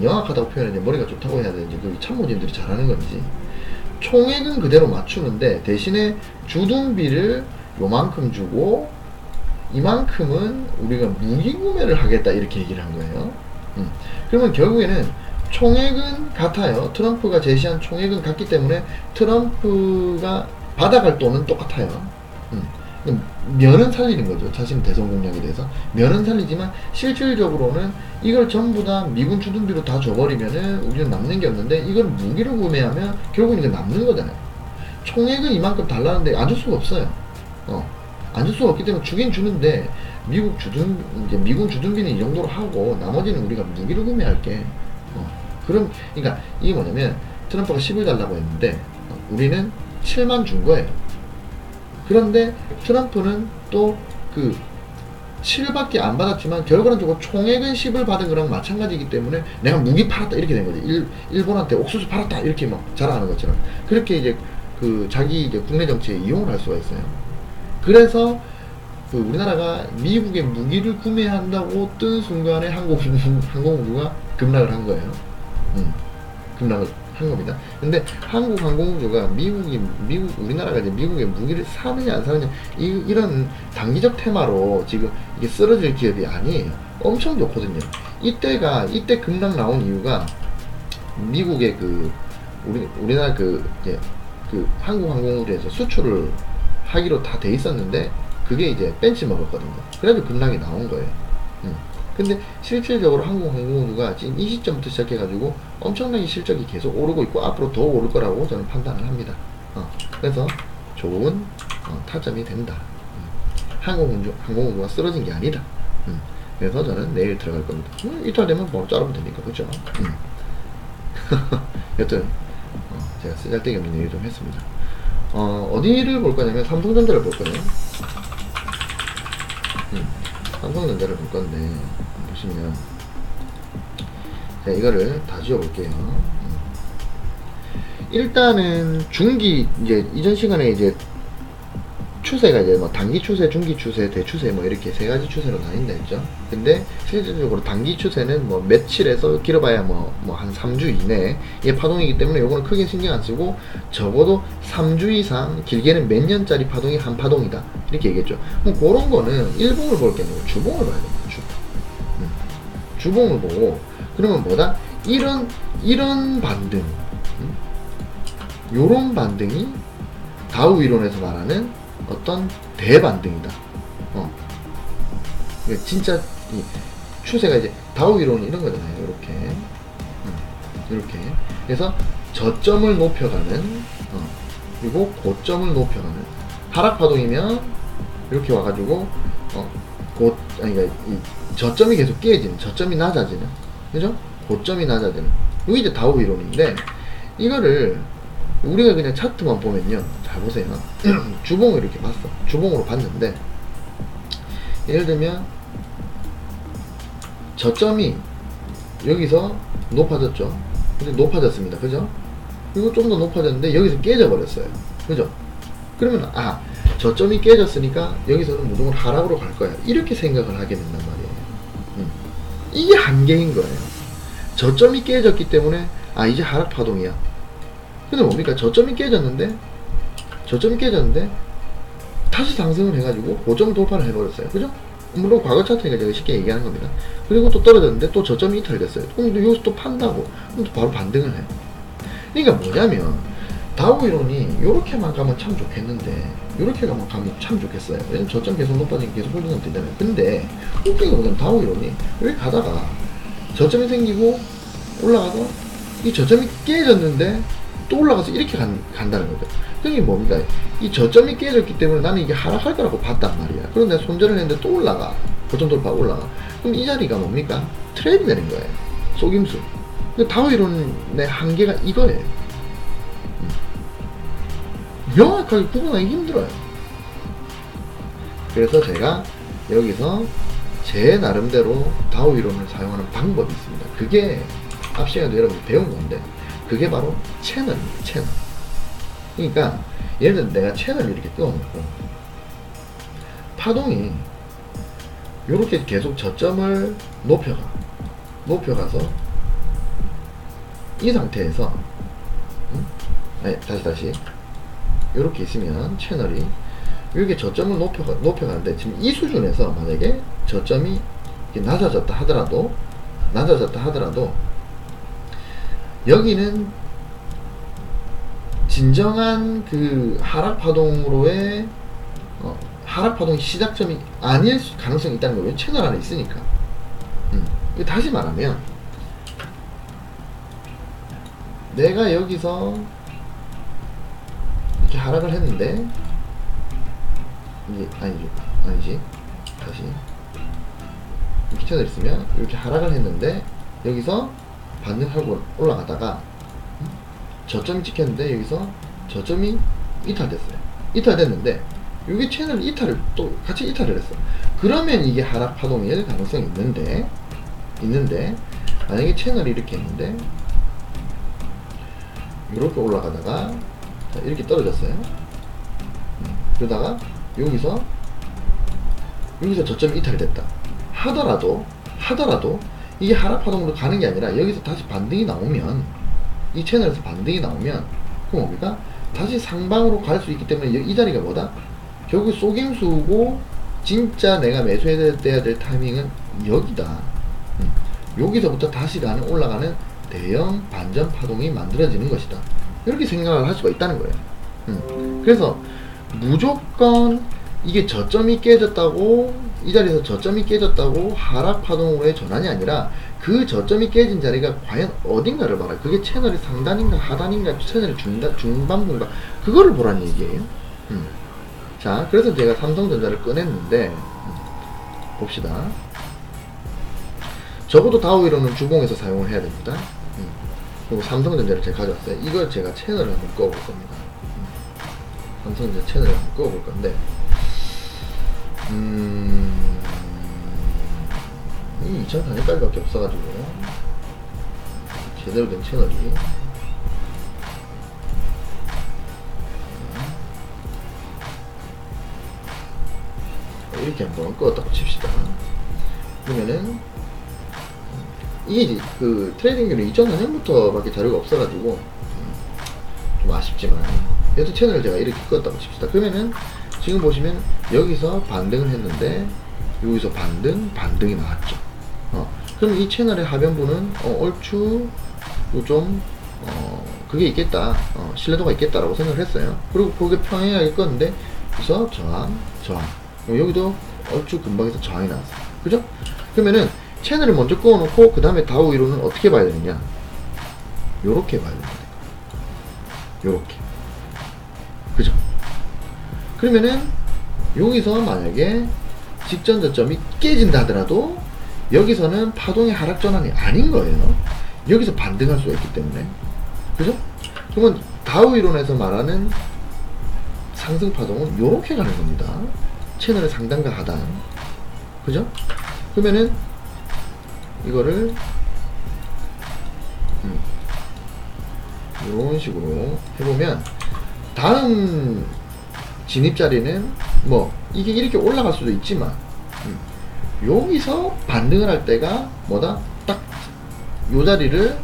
영악하다고 표현했는지 머리가 좋다고 해야 되는지 참모진들이 잘하는 건지 총액은 그대로 맞추는데 대신에 주둔비를 요만큼 주고 이만큼은 우리가 무기 구매를 하겠다 이렇게 얘기를 한 거예요. 그러면 결국에는 총액은 같아요. 트럼프가 제시한 총액은 같기 때문에 트럼프가 받아갈 돈은 똑같아요. 면은 살리는 거죠. 자신 대선 공약에 대해서 면은 살리지만 실질적으로는 이걸 전부 다 미군 주둔비로 다 줘버리면은 우리는 남는 게 없는데 이걸 무기를 구매하면 결국은 이거 남는 거잖아요. 총액은 이만큼 달라는데 안 줄 수가 없어요. 안 줄 수가 없기 때문에 주긴 주는데 미군 주둔비는 이 정도로 하고 나머지는 우리가 무기를 구매할게. 그러니까 이게 뭐냐면 트럼프가 10을 달라고 했는데 우리는 7만 준 거예요. 그런데 트럼프는 또 7밖에 안 받았지만 결과적으로 총액은 10을 받은 거랑 마찬가지이기 때문에 내가 무기 팔았다 이렇게 된 거지. 일본한테 옥수수 팔았다 이렇게 막 자랑하는 것처럼 그렇게 이제 자기 이제 국내 정치에 이용을 할 수가 있어요. 그래서 우리나라가 미국의 무기를 구매한다고 뜬 순간에 항공우주가 급락을 한 거예요. 급락을 한 겁니다. 근데 한국항공우주가 우리나라가 이제 미국의 무기를 사느냐 안 사느냐 이런 단기적 테마로 지금 이게 쓰러질 기업이 아니에요. 엄청 좋거든요. 이때 급락 나온 이유가 미국의 우리나라 이제 한국항공우주에서 수출을 하기로 다 돼 있었는데 그게 이제 벤치 먹었거든요. 그래서 급락이 나온 거예요. 근데 실질적으로 한국항공우주가 지금 이 시점부터 시작해가지고 엄청나게 실적이 계속 오르고 있고 앞으로 더 오를 거라고 저는 판단을 합니다. 그래서 좋은 타점이 된다. 항공우주가 쓰러진 게 아니다. 그래서 저는 내일 들어갈 겁니다. 이탈되면 바로 자르면 되니까 그죠? 여튼 제가 쓰잘데기 없는 얘기 좀 했습니다. 어디를 볼 거냐면 삼성전자를 볼 거예요. 삼성전자를 볼 건데 보시면 제가 이거를 다 지워볼게요. 일단은 중기 이제 이전 시간에 이제 추세가 이제 뭐 단기 추세, 중기 추세, 대추세 뭐 이렇게 세 가지 추세로 나뉜다 했죠. 근데 실질적으로 단기 추세는 뭐 며칠에서 길어봐야 뭐 한 3주 이내의 파동이기 때문에 요거는 크게 신경 안 쓰고 적어도 3주 이상 길게는 몇 년짜리 파동이 한 파동이다 이렇게 얘기했죠. 뭐 그런 거는 일봉을 볼 게 아니고 주봉을 봐야 됩니다. 주봉을 보고 그러면 뭐다? 이런 반등, 요런 반등이 다우 이론에서 말하는 어떤 대반등이다. 그러니까 진짜 이 추세가 이제 다우 이론은 이런 거잖아요. 이렇게 그래서 저점을 높여가는 그리고 고점을 높여가는 하락 파동이면 이렇게 와가지고 그러니까 이 저점이 계속 깨지는, 저점이 낮아지는, 그죠? 고점이 낮아지는. 이게 이제 다우 이론인데 이거를 우리가 그냥 차트만 보면요, 잘 보세요. 주봉을 이렇게 봤어. 주봉으로 봤는데 예를 들면 저점이 여기서 높아졌죠. 근데 높아졌습니다. 그죠? 그리고 좀 더 높아졌는데 여기서 깨져버렸어요. 그죠? 그러면 저점이 깨졌으니까 여기서는 무조건 하락으로 갈 거야, 이렇게 생각을 하게 된단 말이에요. 이게 한계인 거예요. 저점이 깨졌기 때문에 이제 하락 파동이야. 근데 뭡니까? 저점이 깨졌는데 다시 상승을 해가지고 고점 돌파를 해버렸어요. 그죠? 물론 과거 차트니까 제가 쉽게 얘기하는 겁니다. 그리고 또 떨어졌는데 또 저점이 이탈됐어요. 그럼 여기서 또 판다고, 그럼 또 바로 반등을 해요. 그러니까 뭐냐면 다우 이론이 요렇게만 가면 참 좋겠는데 요렇게만 가면 참 좋겠어요. 왜냐면 저점 계속 높아지면 계속 홀딩하면 되잖아요. 근데 웃긴 거는 다우 이론이 여기 가다가 저점이 생기고 올라가서 이 저점이 깨졌는데 또 올라가서 이렇게 간다는 거죠. 그게 뭡니까? 이 저점이 깨졌기 때문에 나는 이게 하락할 거라고 봤단 말이야. 그런데 손절을 했는데 또 올라가. 고점 돌파 올라가. 그럼 이 자리가 뭡니까? 트레이드 되는 거예요. 속임수. 다우 이론의 한계가 이거예요. 명확하게 구분하기 힘들어요. 그래서 제가 여기서 제 나름대로 다우 이론을 사용하는 방법이 있습니다. 그게 앞 시간에 여러분이 배운 건데 그게 바로 채널입니다. 채널. 그러니까 예를 들어 내가 채널을 이렇게 띄워놓고 파동이 이렇게 계속 저점을 높여가서 이 상태에서 다시 이렇게 있으면 채널이 이렇게 저점을 높여가는데 지금 이 수준에서 만약에 저점이 낮아졌다 하더라도 여기는 진정한 그 하락파동으로의 하락파동 시작점이 아닐 가능성이 있다는 거예요. 채널 안에 있으니까. 다시 말하면 내가 여기서 이렇게 하락을 했는데 이게 아니지 다시 이렇게 채널 있으면 이렇게 하락을 했는데 여기서 반등하고 올라가다가 저점이 찍혔는데 여기서 저점이 이탈됐는데 여기 채널 이탈을 또 같이 이탈을 했어. 그러면 이게 하락 파동일 가능성이 있는데 만약에 채널이 이렇게 했는데 이렇게 올라가다가 이렇게 떨어졌어요. 그러다가 여기서 저점이 이탈됐다 하더라도 이게 하락 파동으로 가는 게 아니라 여기서 다시 반등이 나오면 이 채널에서 반등이 나오면 그럼 뭡니까? 다시 상방으로 갈 수 있기 때문에 이 자리가 뭐다? 결국 속임수고 진짜 내가 매수해야 될 타이밍은 여기다. 여기서부터 다시 올라가는 대형 반전 파동이 만들어지는 것이다. 이렇게 생각을 할 수가 있다는 거예요. 그래서 무조건 이게 저점이 깨졌다고 이 자리에서 저점이 깨졌다고 하락 파동으로의 전환이 아니라 그 저점이 깨진 자리가 과연 어딘가를 봐라. 그게 채널의 상단인가 하단인가 채널의 중반부인가 그거를 보라는 얘기예요. 자, 그래서 제가 삼성전자를 꺼냈는데 봅시다. 적어도 다우 이론은 주봉에서 사용을 해야 됩니다. 그리고 삼성전자를 제가 가져왔어요. 이걸 제가 채널을 한번 꺼볼 겁니다. 삼성전자 채널을 한번 꺼볼 건데 이 2004년까지밖에 없어가지고 제대로 된 채널이 이렇게 한번 꺼었다고 칩시다. 그러면은 이게 이제 그 트레이딩률이 2004년부터 밖에 자료가 없어가지고 좀 아쉽지만 여튼 채널을 제가 이렇게 껐다고 칩시다. 그러면은 지금 보시면 여기서 반등을 했는데 여기서 반등이 나왔죠. 그럼 이 채널의 하변부는 얼추 좀 그게 있겠다, 신뢰도가 있겠다라고 생각을 했어요. 그리고 그게 평행하게 껐는데 그래서 저항 여기도 얼추 근방에서 저항이 나왔어요. 그죠? 그러면은 채널을 먼저 꺼놓고 그 다음에 다우 이론은 어떻게 봐야 되느냐, 요렇게 봐야 됩니다. 요렇게. 그죠? 그러면은 여기서 만약에 직전 저점이 깨진다 하더라도 여기서는 파동의 하락 전환이 아닌 거예요. 여기서 반등할 수가 있기 때문에. 그죠? 그러면 다우 이론에서 말하는 상승 파동은 요렇게 가는 겁니다. 채널의 상단과 하단. 그죠? 그러면은 이거를 이런 식으로 해보면 다음 진입 자리는 뭐 이게 이렇게 올라갈 수도 있지만 여기서 반등을 할 때가 뭐다? 딱 요 자리를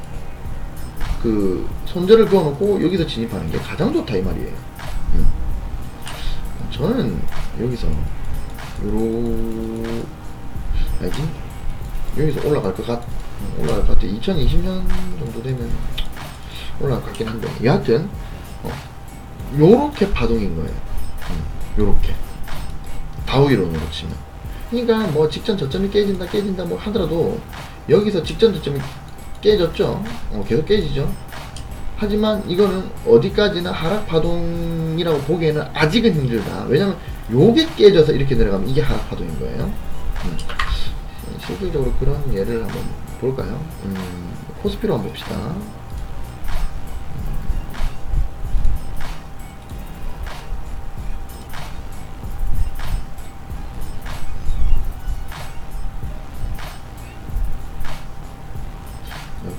그 손절을 그어놓고 여기서 진입하는 게 가장 좋다 이 말이에요. 저는 여기서 알지? 여기서 올라갈 것 같아. 2020년 정도 되면 올라갈 것 같긴 한데 여하튼 요렇게 파동인 거예요. 요렇게 다우 이론으로 치면, 그러니까 뭐 직전 저점이 깨진다 뭐 하더라도 여기서 직전 저점이 깨졌죠. 계속 깨지죠. 하지만 이거는 어디까지나 하락 파동이라고 보기에는 아직은 힘들다. 왜냐면 요게 깨져서 이렇게 내려가면 이게 하락 파동인 거예요. 실질적으로 그런 예를 한번 볼까요? 코스피로 한번 봅시다.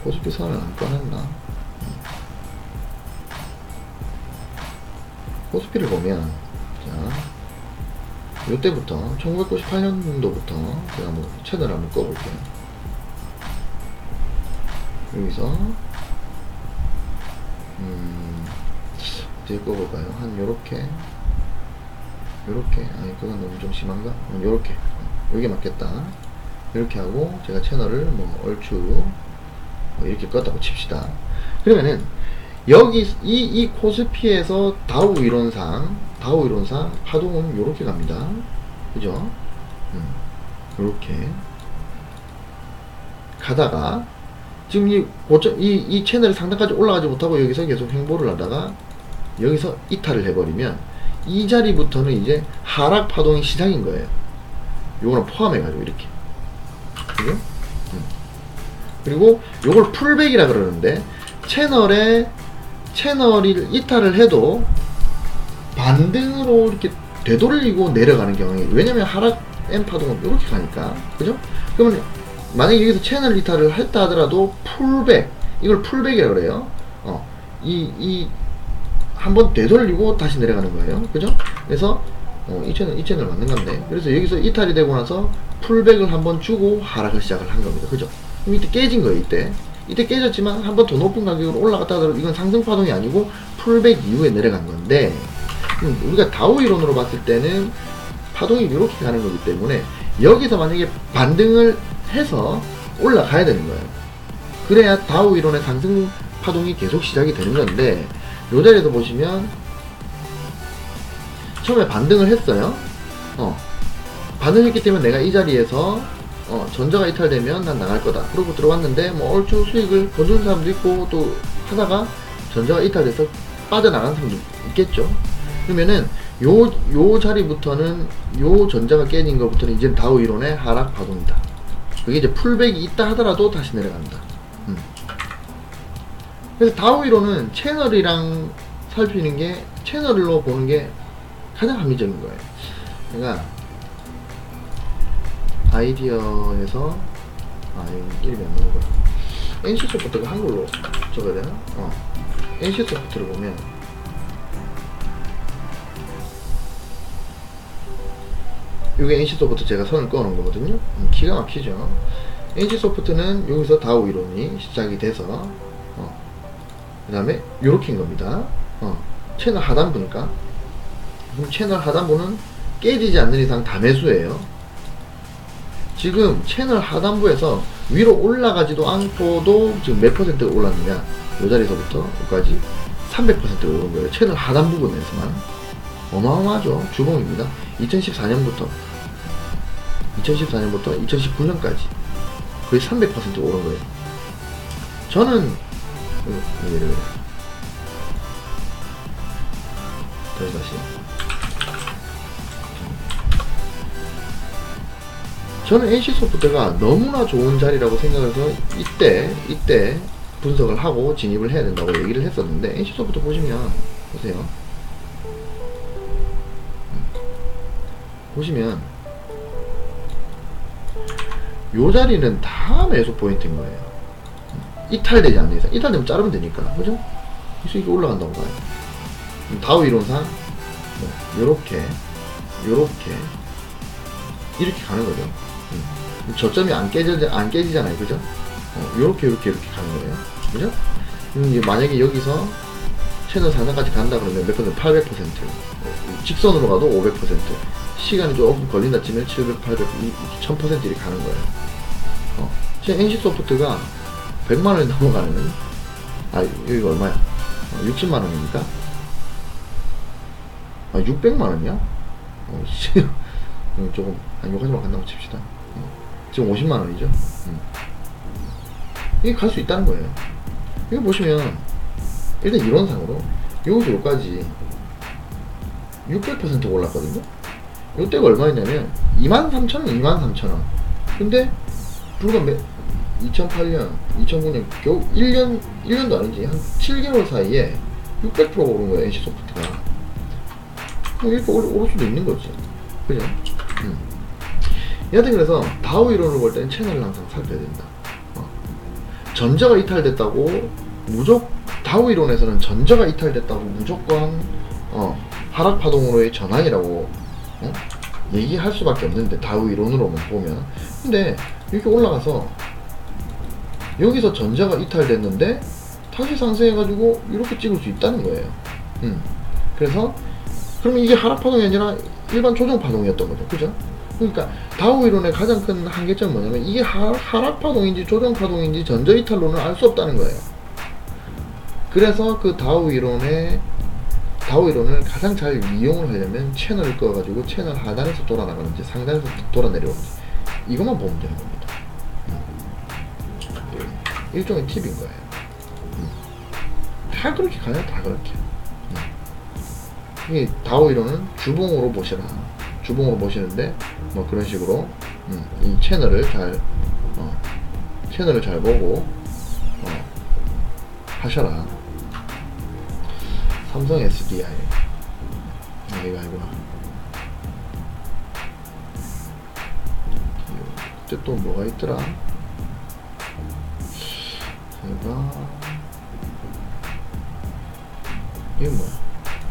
코스피 선을 안 꺼냈나? 코스피를 보면, 자, 요때부터, 1998년도부터 제가 한번 채널을 한번 꺼볼게요. 여기서, 어떻게 꺼볼까요? 한 요렇게, 아니, 그건 너무 좀 심한가? 요렇게, 요게 맞겠다. 이렇게 하고, 제가 채널을 뭐, 얼추, 이렇게 껐다고 칩시다. 그러면은 여기 이 코스피에서 다우 이론상 파동은 요렇게 갑니다. 그죠? 요렇게 가다가 지금 이 채널이 상단까지 올라가지 못하고 여기서 계속 횡보를 하다가 여기서 이탈을 해버리면 이 자리부터는 이제 하락 파동이 시작인 거예요. 요거는 포함해가지고 이렇게. 그죠? 그리고 요걸 풀백이라 그러는데 채널이 이탈을 해도 반등으로 이렇게 되돌리고 내려가는 경우에, 왜냐면 하락 M 파동은 이렇게 가니까, 그죠? 그러면 만약에 여기서 채널 이탈을 했다 하더라도 풀백, 이걸 풀백이라 그래요. 한번 되돌리고 다시 내려가는 거예요. 그죠? 그래서 이 채널 맞는 건데, 그래서 여기서 이탈이 되고 나서 풀백을 한번 주고 하락을 시작을 한 겁니다. 그죠? 이때 깨진 거예요. 이때 깨졌지만 한 번 더 높은 가격으로 올라갔다 하더라도 이건 상승 파동이 아니고 풀백 이후에 내려간 건데, 우리가 다우 이론으로 봤을 때는 파동이 이렇게 가는 거기 때문에 여기서 만약에 반등을 해서 올라가야 되는 거예요. 그래야 다우 이론의 상승 파동이 계속 시작이 되는 건데, 요 자리에서 보시면 처음에 반등을 했어요. 반등했기 때문에 내가 이 자리에서 전자가 이탈되면 난 나갈 거다. 그러고 들어왔는데 뭐 얼추 수익을 거두는 사람도 있고, 또 하다가 전자가 이탈돼서 빠져나간 사람도 있겠죠. 그러면은 요 자리부터는, 요 전자가 깨진 것부터는 이제 다우 이론의 하락 파동이다. 그게 이제 풀백이 있다 하더라도 다시 내려간다. 그래서 다우 이론은 채널이랑 살피는 게, 채널로 보는 게 가장 합리적인 거예요. 그러니까 아이디어에서 이름이 안 나오는 거야. NC소프트가 한글로 적어야 되나? NC소프트를 보면 이게 NC소프트 제가 선을 꺼놓은 거거든요. 기가 막히죠. NC소프트는 여기서 다우 이론이 시작이 돼서 그 다음에 요렇게인 겁니다. 채널 하단부니까. 그럼 채널 하단부는 깨지지 않는 이상 다 매수예요. 지금 채널 하단부에서 위로 올라가지도 않고도 지금 몇 퍼센트가 올랐느냐, 요 자리에서부터 여기까지 300%가 오른 거예요. 채널 하단 부분에서만. 어마어마하죠. 주봉입니다. 2014년부터 2019년까지 거의 300% 오른 거예요. 저는 다시 저는 NC소프트가 너무나 좋은 자리라고 생각해서 이때 분석을 하고 진입을 해야 된다고 얘기를 했었는데, NC소프트 보시면, 보세요. 보시면, 요 자리는 다 매수 포인트인 거예요. 이탈되지 않는 이상. 이탈되면 자르면 되니까. 그죠? 수익이 올라간다고 봐요. 다우 이론상, 요렇게, 이렇게 가는 거죠. 저점이 안 깨지잖아요. 그죠? 요렇게 가는 거예요. 그죠? 이제 만약에 여기서 채널 상단까지 간다 그러면 몇 퍼센트? 800%. 직선으로 가도 500%. 시간이 조금 걸린다 치면 700, 800, 1000% 이렇게 가는 거예요. 지금 NC소프트가 100만원이 넘어가는, 여기가 얼마야? 60만원입니까? 600만원이야? 조금, 욕하지만 간다고 칩시다. 지금 50만원이죠? 이게 갈 수 있다는 거예요. 이거 보시면, 일단 이론상으로, 여기서 여기까지 600% 올랐거든요? 요때가 얼마였냐면, 23,000원, 23,000원. 근데, 불과 2008년, 2009년, 겨우 1년도 아니지, 한 7개월 사이에 600% 오른 거예요, NC소프트가. 이렇게 오를 수도 있는 거지. 그죠? 여하튼 그래서, 다우 이론을 볼 때는 채널을 항상 살펴야 된다. 전저가 이탈됐다고, 다우 이론에서는 전저가 이탈됐다고 무조건, 하락파동으로의 전환이라고, 얘기할 수밖에 없는데, 다우 이론으로만 보면. 근데, 이렇게 올라가서, 여기서 전저가 이탈됐는데, 다시 상승해가지고, 이렇게 찍을 수 있다는 거예요. 그래서, 그러면 이게 하락파동이 아니라 일반 조정파동이었던 거죠. 그죠? 그러니까, 다우 이론의 가장 큰 한계점은 뭐냐면, 이게 하락파동인지 조정파동인지 전저 이탈로는 알 수 없다는 거예요. 그래서 그 다우 이론을 가장 잘 이용을 하려면 채널을 꺼가지고 채널 하단에서 돌아나가는지 상단에서 돌아 내려오는지 이것만 보면 되는 겁니다. 일종의 팁인 거예요. 다 그렇게 가요. 다 그렇게. 이 다우 이론은 주봉으로 보시라. 주봉으로 보시는데 뭐 그런 식으로 이 채널을 잘 보고 하셔라. 삼성 SDI. 이거 아니구나. 그때 또 뭐가 있더라? 제가 이거 뭐야?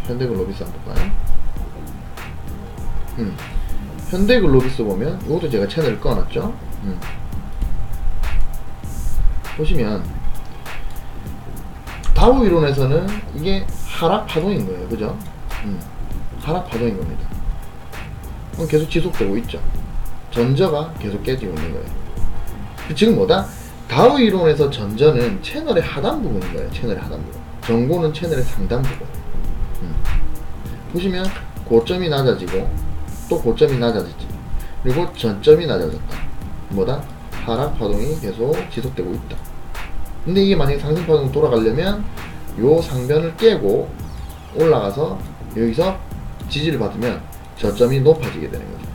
현대글로비스 한번 볼까요? 현대글로비스 보면 이것도 제가 채널을 꺼놨죠. 보시면 다우 이론에서는 이게 하락파동인 거예요. 그죠? 하락파동인 겁니다. 계속 지속되고 있죠. 전저가 계속 깨지고 있는 거예요. 지금 뭐다? 다우 이론에서 전저는 채널의 하단 부분인 거예요. 채널의 하단 부분. 전고는 채널의 상단 부분. 보시면 고점이 낮아지고 또 고점이 낮아지지. 그리고 전점이 낮아졌다. 뭐다? 하락파동이 계속 지속되고 있다. 근데 이게 만약에 상승파동 돌아가려면 요 상변을 깨고 올라가서 여기서 지지를 받으면 저점이 높아지게 되는 거죠.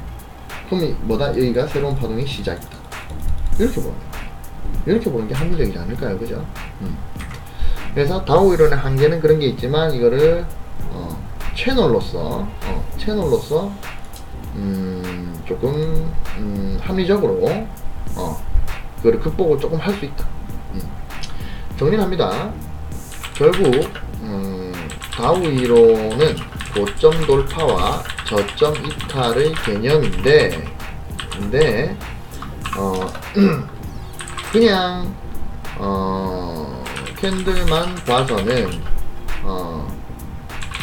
그럼 뭐다? 여기가 새로운 파동의 시작이다. 이렇게 보는 거예요. 이렇게 보는 게 합리적이지 않을까요? 그죠? 그래서 다우 이론의 한계는 그런 게 있지만 이거를 채널로서 조금 합리적으로 그거를 극복을 조금 할 수 있다. 정리합니다. 결국 다우 이론은 고점 돌파와 저점 이탈의 개념인데, 그냥 캔들만 봐서는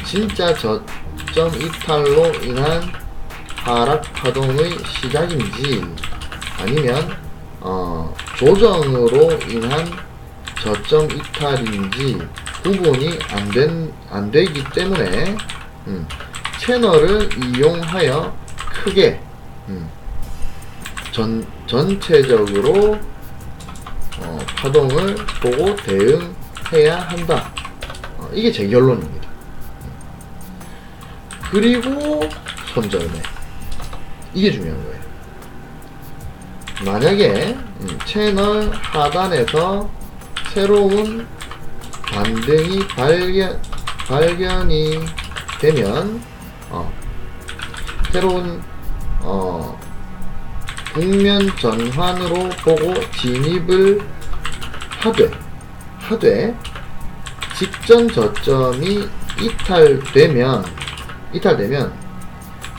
진짜 저점 이탈로 인한 하락 파동의 시작인지 아니면 조정으로 인한 저점 이탈인지 구분이 안 되기 때문에 채널을 이용하여 크게 전체적으로 파동을 보고 대응해야 한다. 이게 제 결론입니다. 그리고 손절매, 이게 중요한 거예요. 만약에 채널 하단에서 새로운 반등이 발견이 되면 새로운 국면 전환으로 보고 진입을 하되 직전 저점이 이탈되면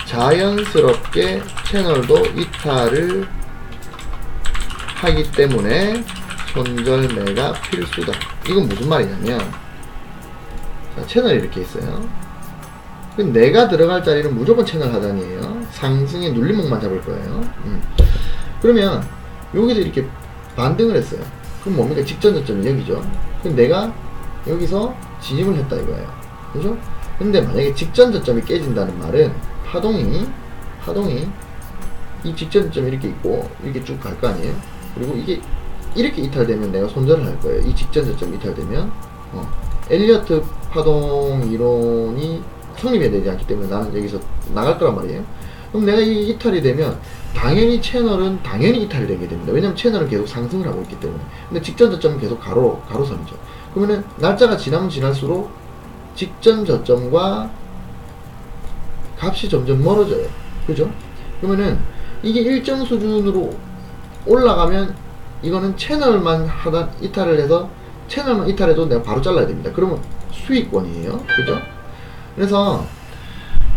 자연스럽게 채널도 이탈을 하기 때문에 손절매가 필수다. 이건 무슨 말이냐면, 자, 채널이 이렇게 있어요. 내가 들어갈 자리는 무조건 채널 하단이에요. 상승의 눌림목만 잡을 거예요. 그러면 여기서 이렇게 반등을 했어요. 그럼 뭡니까? 직전 저점이 여기죠. 그럼 내가 여기서 진입을 했다 이거예요. 그죠? 근데 만약에 직전 저점이 깨진다는 말은 파동이 이 직전 저점이 이렇게 있고 이렇게 쭉 갈 거 아니에요? 그리고 이게 이렇게 이탈되면 내가 손절을 할 거예요. 이 직전 저점이 이탈되면 엘리어트 파동 이론이 성립이 되지 않기 때문에 나는 여기서 나갈 거란 말이에요. 그럼 내가 이 이탈이 되면 당연히 채널은 당연히 이탈이 되게 됩니다. 왜냐면 채널은 계속 상승을 하고 있기 때문에. 근데 직전 저점은 계속 가로선이죠. 그러면은 날짜가 지나면 지날수록 직전 저점과 값이 점점 멀어져요. 그죠? 그러면은 이게 일정 수준으로 올라가면 이거는 채널만 하단 이탈을 해서 채널만 이탈해도 내가 바로 잘라야 됩니다. 그러면 수익권이에요. 그죠? 그래서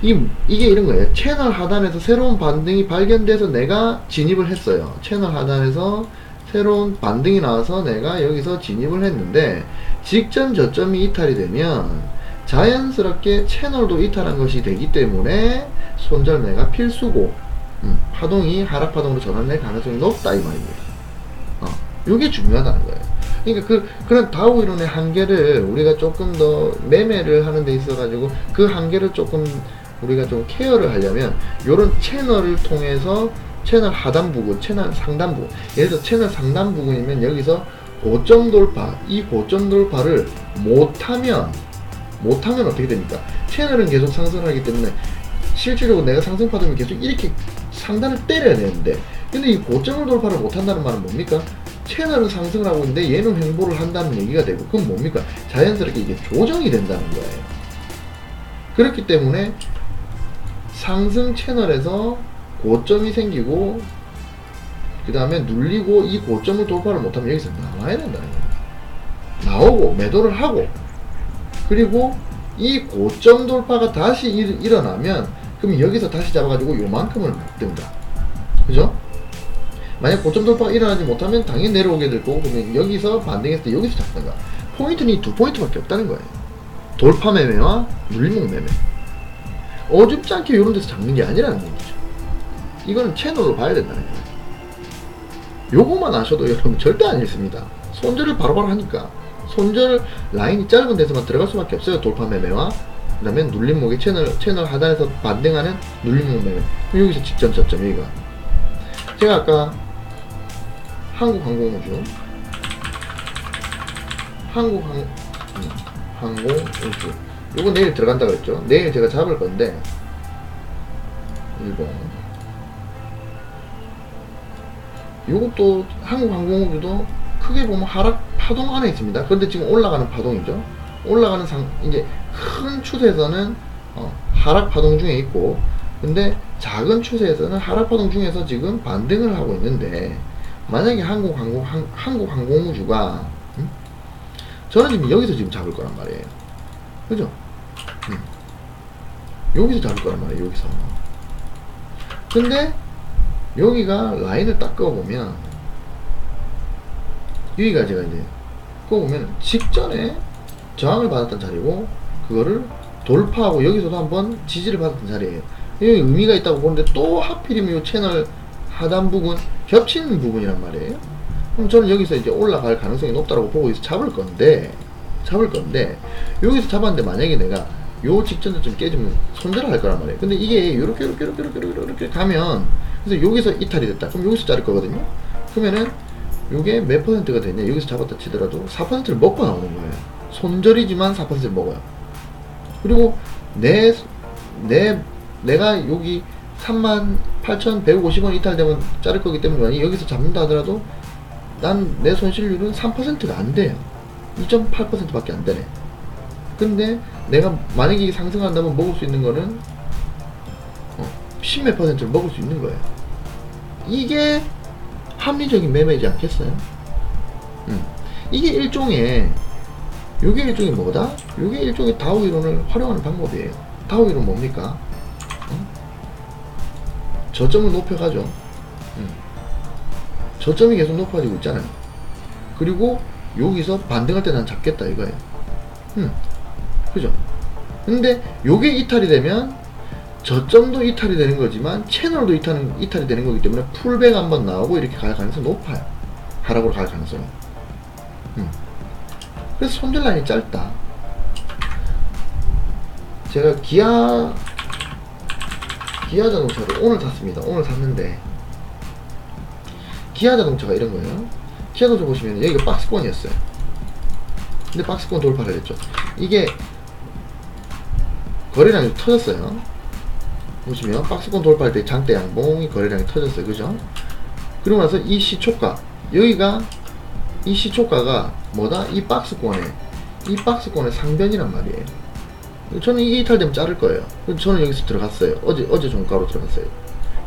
이게 이런 거예요. 채널 하단에서 새로운 반등이 발견돼서 내가 진입을 했어요. 채널 하단에서 새로운 반등이 나와서 내가 여기서 진입을 했는데 직전 저점이 이탈이 되면 자연스럽게 채널도 이탈한 것이 되기 때문에 손절매가 필수고 파동이 하락파동으로 전환될 가능성이 높다 이 말입니다. 이게 중요하다는 거예요. 그러니까 그런 다우 이론의 한계를 우리가 조금 더 매매를 하는 데 있어 가지고 그 한계를 조금 우리가 좀 케어를 하려면 요런 채널을 통해서 채널 하단 부분, 채널 상단 부분, 예를 들어 채널 상단 부분이면 여기서 고점 돌파, 이 고점 돌파를 못하면 어떻게 됩니까? 채널은 계속 상승을 하기 때문에 실질적으로 내가 상승 파동이 계속 이렇게 상단을 때려야 되는데, 근데 이 고점을 돌파를 못한다는 말은 뭡니까? 채널은 상승을 하고 있는데 얘는 횡보를 한다는 얘기가 되고, 그건 뭡니까? 자연스럽게 이게 조정이 된다는 거예요. 그렇기 때문에 상승 채널에서 고점이 생기고 그 다음에 눌리고 이 고점을 돌파를 못하면 여기서 나와야 된다는 거예요. 나오고 매도를 하고, 그리고 이 고점 돌파가 다시 일어나면 그럼 여기서 다시 잡아가지고 요만큼을 뜬다. 그죠? 만약 고점 돌파가 일어나지 못하면 당연히 내려오게 될 거고, 그러면 여기서 반등했을 때 여기서 잡든가. 포인트는 이 두 포인트밖에 없다는 거예요. 돌파 매매와 눌림목 매매. 어줍지 않게 이런 데서 잡는 게 아니라는 얘기죠. 이거는 채널로 봐야 된다는 거예요. 요거만 아셔도 여러분 절대 안 읽습니다. 손절을 바로바로 하니까. 손절 라인이 짧은 데서만 들어갈 수밖에 없어요. 돌파 매매와 그 다음에 눌림목의 채널 하단에서 반등하는 눌림목 매매. 여기서 직전 저점 여기가. 제가 아까 한국항공우주 요거 내일 들어간다 그랬죠. 내일 제가 잡을 건데 일본 요것도 한국항공우주도 크게 보면 하락 파동 안에 있습니다. 그런데 지금 올라가는 파동이죠. 올라가는 이제 큰 추세에서는 하락 파동 중에 있고, 근데 작은 추세에서는 하락 파동 중에서 지금 반등을 하고 있는데, 만약에 한국항공우주가 저는 지금 여기서 지금 잡을 거란 말이에요. 그죠? 여기서 잡을 거란 말이에요. 여기서. 근데 여기가 라인을 딱 그어보면, 여기가 제가 이제 그어보면 직전에 저항을 받았던 자리고, 그거를 돌파하고 여기서도 한번 지지를 받았던 자리예요. 여기 의미가 있다고 보는데 또 하필이면 이 채널 하단 부분 겹치는 부분이란 말이에요. 그럼 저는 여기서 이제 올라갈 가능성이 높다고 보고 있어 잡을 건데 여기서 잡았는데 만약에 내가 요 직전 좀 깨지면 손절을 할 거란 말이에요. 근데 이게 요렇게 가면, 그래서 여기서 이탈이 됐다. 그럼 여기서 자를 거거든요. 그러면은 요게 몇 퍼센트가 되냐, 여기서 잡았다 치더라도 4%를 먹고 나오는 거예요. 손절이지만 4%를 먹어요. 그리고 내가 여기 38,150원 이탈되면 자를 거기 때문에 만약 여기서 잡는다 하더라도 난 내 손실률은 3%가 안 돼요. 2.8%밖에 안 되네. 근데 내가 만약에 이게 상승한다면 먹을 수 있는 거는 10몇 %를 먹을 수 있는 거예요. 이게 합리적인 매매지 않겠어요? 이게 일종의 뭐다? 이게 일종의 다우 이론을 활용하는 방법이에요. 다우 이론 뭡니까? 저점을 높여가죠. 저점이 계속 높아지고 있잖아요. 그리고 여기서 반등할 때 난 잡겠다 이거예요. 그죠? 근데 요게 이탈이 되면 저점도 이탈이 되는 거지만 채널도 이탈이 되는 거기 때문에 풀백 한번 나오고 이렇게 갈 가능성이 높아요. 하락으로 갈 가능성이. 그래서 손절 라인이 짧다. 제가 기아 자동차를 오늘 샀습니다. 오늘 샀는데 기아 자동차가 이런 거예요. 기아 자동차 보시면 여기가 박스권이었어요. 근데 박스권 돌파를 했죠. 이게 거래량이 터졌어요. 보시면 박스권 돌파할 때 장대 양봉이 거래량이 터졌어요. 그죠? 그러고 나서 이 시초가, 여기가 이 시초가가 뭐다? 이 박스권의 상변이란 말이에요. 저는 이게 이탈되면 자를 거예요. 저는 여기서 들어갔어요. 어제 종가로 들어갔어요.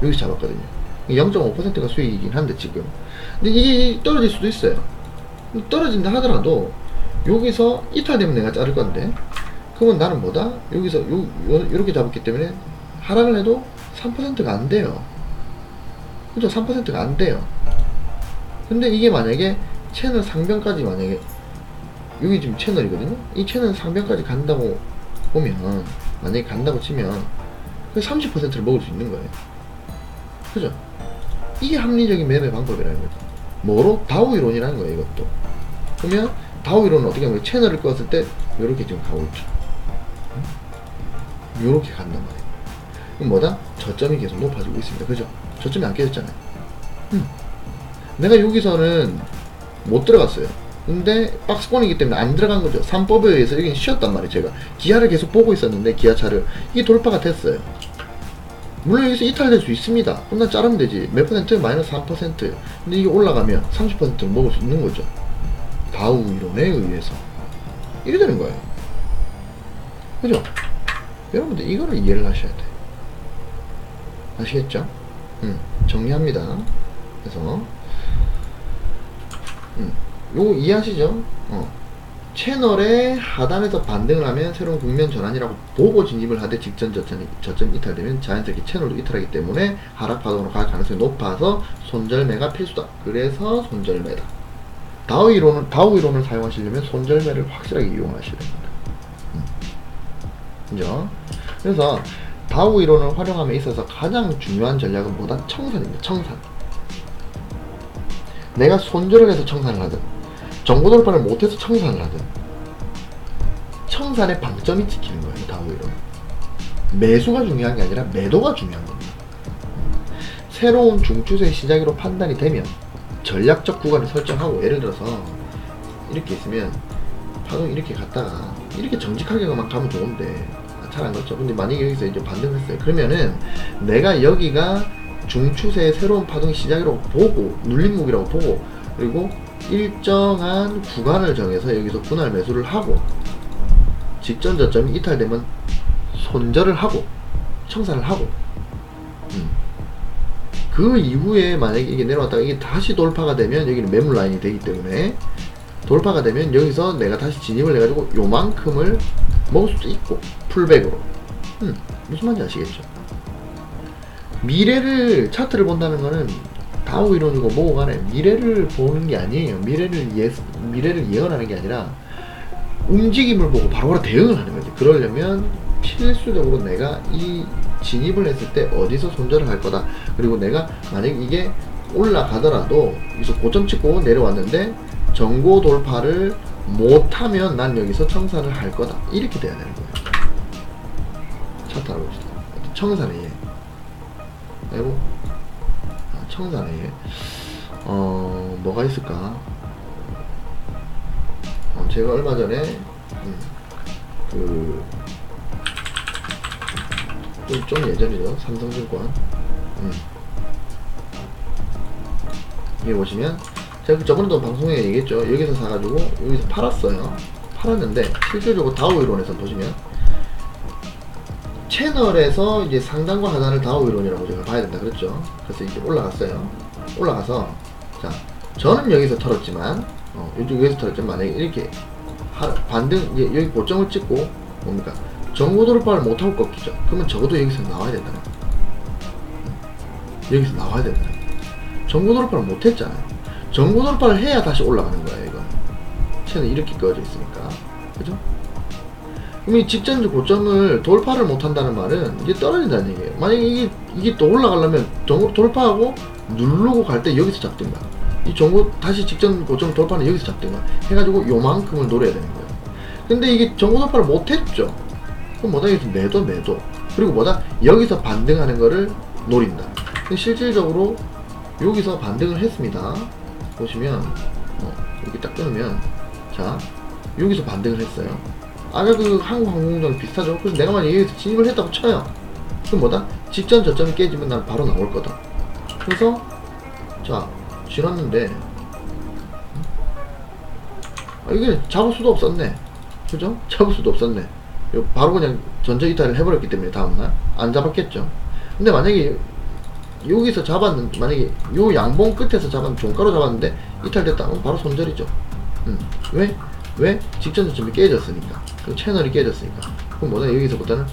여기서 잡았거든요. 0.5%가 수익이긴 한데 지금. 근데 이게 떨어질 수도 있어요. 떨어진다 하더라도 여기서 이탈되면 내가 자를 건데, 그러면 나는 뭐다? 여기서 요렇게 잡았기 때문에 하락을 해도 3%가 안 돼요. 그죠? 3%가 안 돼요. 근데 이게 만약에 채널 상변까지, 만약에 여기 지금 채널이거든요. 이 채널 상변까지 간다고 보면, 만약에 간다고 치면 30%를 먹을 수 있는 거예요. 그죠? 이게 합리적인 매매 방법이라는 거죠. 뭐로? 다우 이론이라는 거예요. 이것도. 그러면 다우 이론은 어떻게 하면 채널을 껐을 때 요렇게 지금 가고 있죠. 요렇게 간단 말이에요. 그럼 뭐다? 저점이 계속 높아지고 있습니다. 그죠? 저점이 안 깨졌잖아요. 내가 여기서는 못 들어갔어요. 근데 박스권이기 때문에 안 들어간 거죠. 3법에 의해서 여기는 쉬었단 말이에요. 제가 기아를 계속 보고 있었는데, 기아차를, 이게 돌파가 됐어요. 물론 여기서 이탈될 수 있습니다. 그럼 난 자르면 되지. 몇 퍼센트? 마이너스 3%. 근데 이게 올라가면 30%를 먹을 수 있는 거죠. 다우 이론에 의해서. 이래 되는 거예요. 그죠? 여러분들 이거를 이해를 하셔야 돼. 아시겠죠? 정리합니다. 그래서 요거 이해하시죠? 채널의 하단에서 반등을 하면 새로운 국면 전환이라고 보고 진입을 하되, 직전 저점 이탈되면 자연스럽게 채널도 이탈하기 때문에 하락 파동으로 갈 가능성이 높아서 손절매가 필수다. 그래서 손절매다. 다우 이론을 사용하시려면 손절매를 확실하게 이용하셔야 됩니다. 그죠? 그래서 다우 이론을 활용함에 있어서 가장 중요한 전략은 뭐다? 청산입니다. 청산. 내가 손절을 해서 청산을 하든, 정보 돌파를 못해서 청산을 하든, 청산의 방점이 찍히는 거예요. 다우 이론. 매수가 중요한 게 아니라 매도가 중요한 겁니다. 새로운 중추세 시작으로 판단이 되면 전략적 구간을 설정하고, 예를 들어서 이렇게 있으면 파동 이렇게 갔다가 이렇게 정직하게만 가면 좋은데 잘 안 갔죠. 근데 만약에 여기서 이제 반등했어요. 그러면은 내가 여기가 중추세의 새로운 파동의 시작이라고 보고, 눌림목이라고 보고, 그리고 일정한 구간을 정해서 여기서 분할 매수를 하고, 직전 저점이 이탈되면 손절을 하고 청산을 하고, 그 이후에 만약에 이게 내려왔다가 이게 다시 돌파가 되면, 여기는 매물 라인이 되기 때문에 돌파가 되면 여기서 내가 다시 진입을 해가지고 요만큼을 먹을 수도 있고, 풀백으로. 무슨 말인지 아시겠죠? 미래를, 차트를 본다는 거는 다우 이론이고 뭐고 간에 미래를 보는 게 아니에요. 미래를 예언하는 게 아니라 움직임을 보고 바로바로 대응을 하는 거지. 그러려면 필수적으로 내가 이 진입을 했을 때 어디서 손절을 할 거다. 그리고 내가 만약에 이게 올라가더라도 여기서 고점 찍고 내려왔는데 정고 돌파를 못하면 난 여기서 청산을 할 거다. 이렇게 돼야 되는 거예요. 차트 알아봅시다. 청산의 예. 그리고 청산의 예. 뭐가 있을까? 제가 얼마 전에 좀 예전이죠. 삼성증권. 여기 보시면 제가 저번에도 방송에 얘기했죠. 여기서 사가지고 여기서 팔았어요. 팔았는데 실질적으로 다오 이론에서 보시면 채널에서 이제 상단과 하단을 다오 이론이라고 제가 봐야 된다 그랬죠. 그래서 이제 올라갔어요. 올라가서 자 저는 여기서 털었지만 여기서 털었지만 만약에 이렇게 반등 이제 여기 고점을 찍고 뭡니까 전고 돌파를 못하고 꺾이죠. 그러면 적어도 여기서 나와야 된다는 거예요. 여기서 나와야 된다는 거예요. 전고 돌파를 못했잖아요. 전고 돌파를 해야 다시 올라가는 거예요. 이건 채널이 이렇게 꺼져 있으니까 그죠? 그럼 이 직전적 고점을 돌파를 못한다는 말은 이게 떨어진다는 얘기예요. 만약에 이게 또 올라가려면 전고 돌파하고 누르고 갈 때 여기서 잡든가 이 전고 다시 직전 고점 돌파는 여기서 잡든가 해가지고 요만큼을 노려야 되는 거예요. 근데 이게 전고 돌파를 못했죠. 그럼 뭐다 여기서 매도 그리고 뭐다 여기서 반등하는 거를 노린다. 실질적으로 여기서 반등을 했습니다. 보시면 이렇게 딱 끊으면 자 여기서 반등을 했어요. 아까 그 한국항공우주랑 비슷하죠. 그래서 내가 만약에 여기서 진입을 했다고 쳐요. 그럼 뭐다 직전 저점이 깨지면 난 바로 나올 거다. 그래서 자 지났는데 이게 잡을 수도 없었네. 그죠? 잡을 수도 없었네. 바로 그냥 전체 이탈을 해버렸기 때문에 다음날 안 잡았겠죠. 근데 만약에 여기서 잡았는 만약에 요 양봉 끝에서 잡았는데 종가로 잡았는데 이탈됐다 그럼 바로 손절이죠. 왜? 직전 저점이 깨졌으니까. 그 채널이 깨졌으니까. 그럼 뭐다 여기서부터는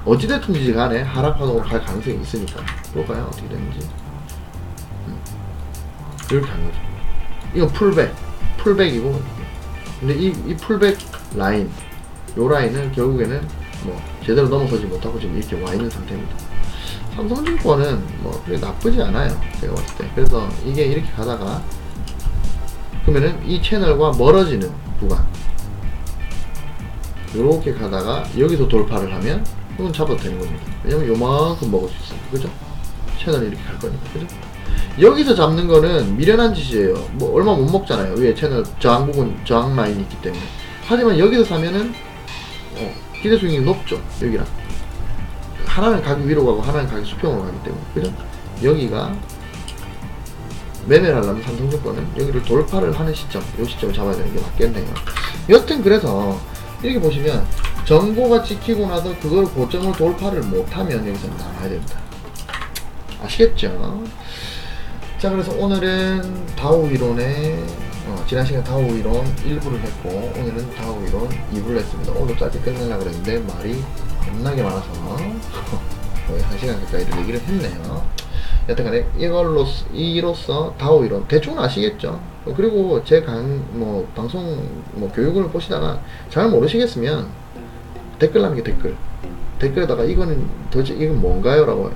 어찌됐든지 간에 하락파동으로 갈 가능성이 있으니까. 볼까요? 어떻게 되는지. 이렇게 하는 거죠. 이건 풀백이고 근데 이 풀백 라인 요 라인을 결국에는 뭐 제대로 넘어서지 못하고 지금 이렇게 와 있는 상태입니다. 삼성증권은 뭐 그게 나쁘지 않아요. 제가 봤을 때. 그래서 이게 이렇게 가다가 그러면은 이 채널과 멀어지는 구간 요렇게 가다가 여기서 돌파를 하면 이건 잡아도 되는 겁니다. 왜냐면 요만큼 먹을 수 있으니까. 그죠? 채널이 이렇게 갈 거니까. 그죠? 여기서 잡는 거는 미련한 짓이에요. 뭐 얼마 못 먹잖아요. 위에 채널 저항 부분 저항 라인이 있기 때문에. 하지만 여기서 사면은 기대 수익이 높죠. 여기랑 하나는 가격 위로 가고 하나는 가격 수평으로 가기 때문에. 그죠? 여기가 매매를 하려면 삼성증권은 여기를 돌파를 하는 시점, 이 시점을 잡아야 되는 게 맞겠네요. 여튼 그래서 이렇게 보시면 전고가 찍히고 나서 그걸 고점을 돌파를 못하면 여기서 나와야 됩니다. 아시겠죠? 자, 그래서 오늘은 다우 이론의 지난 시간 다우 이론 1부를 했고 오늘은 다우 이론 2부를 했습니다. 오늘 짧게 끝내려고 그랬는데 말이 겁나게 많아서 거의 1시간 가까이를 얘기를 했네요. 여튼간에 이로써 다우 이론 대충은 아시겠죠? 그리고 제 방송 교육을 보시다가 잘 모르시겠으면 댓글 남겨 댓글에다가 이거는 도대체 이건 뭔가요? 라고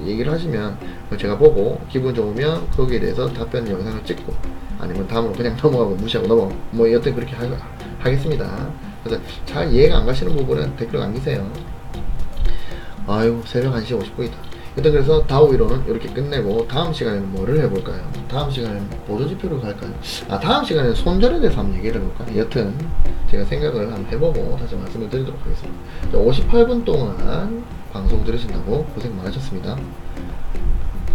얘기를 하시면 제가 보고 기분 좋으면 거기에 대해서 답변 영상을 찍고 아니면 다음으로 그냥 넘어가고 무시하고 넘어가고 뭐 여튼 그렇게 하겠습니다. 그래서 잘 이해가 안 가시는 부분은 댓글 남기세요. 아유 새벽 1시 50분이다. 여튼 그래서 다우 이론은 이렇게 끝내고 다음 시간에는 뭐를 해볼까요? 다음 시간에는 보조지표로 갈까요? 다음 시간에는 손절에 대해서 한번 얘기를 해볼까요? 여튼 제가 생각을 한번 해보고 다시 말씀을 드리도록 하겠습니다. 58분 동안 방송 들으신다고 고생 많으셨습니다.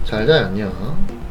잘 자요. 안녕.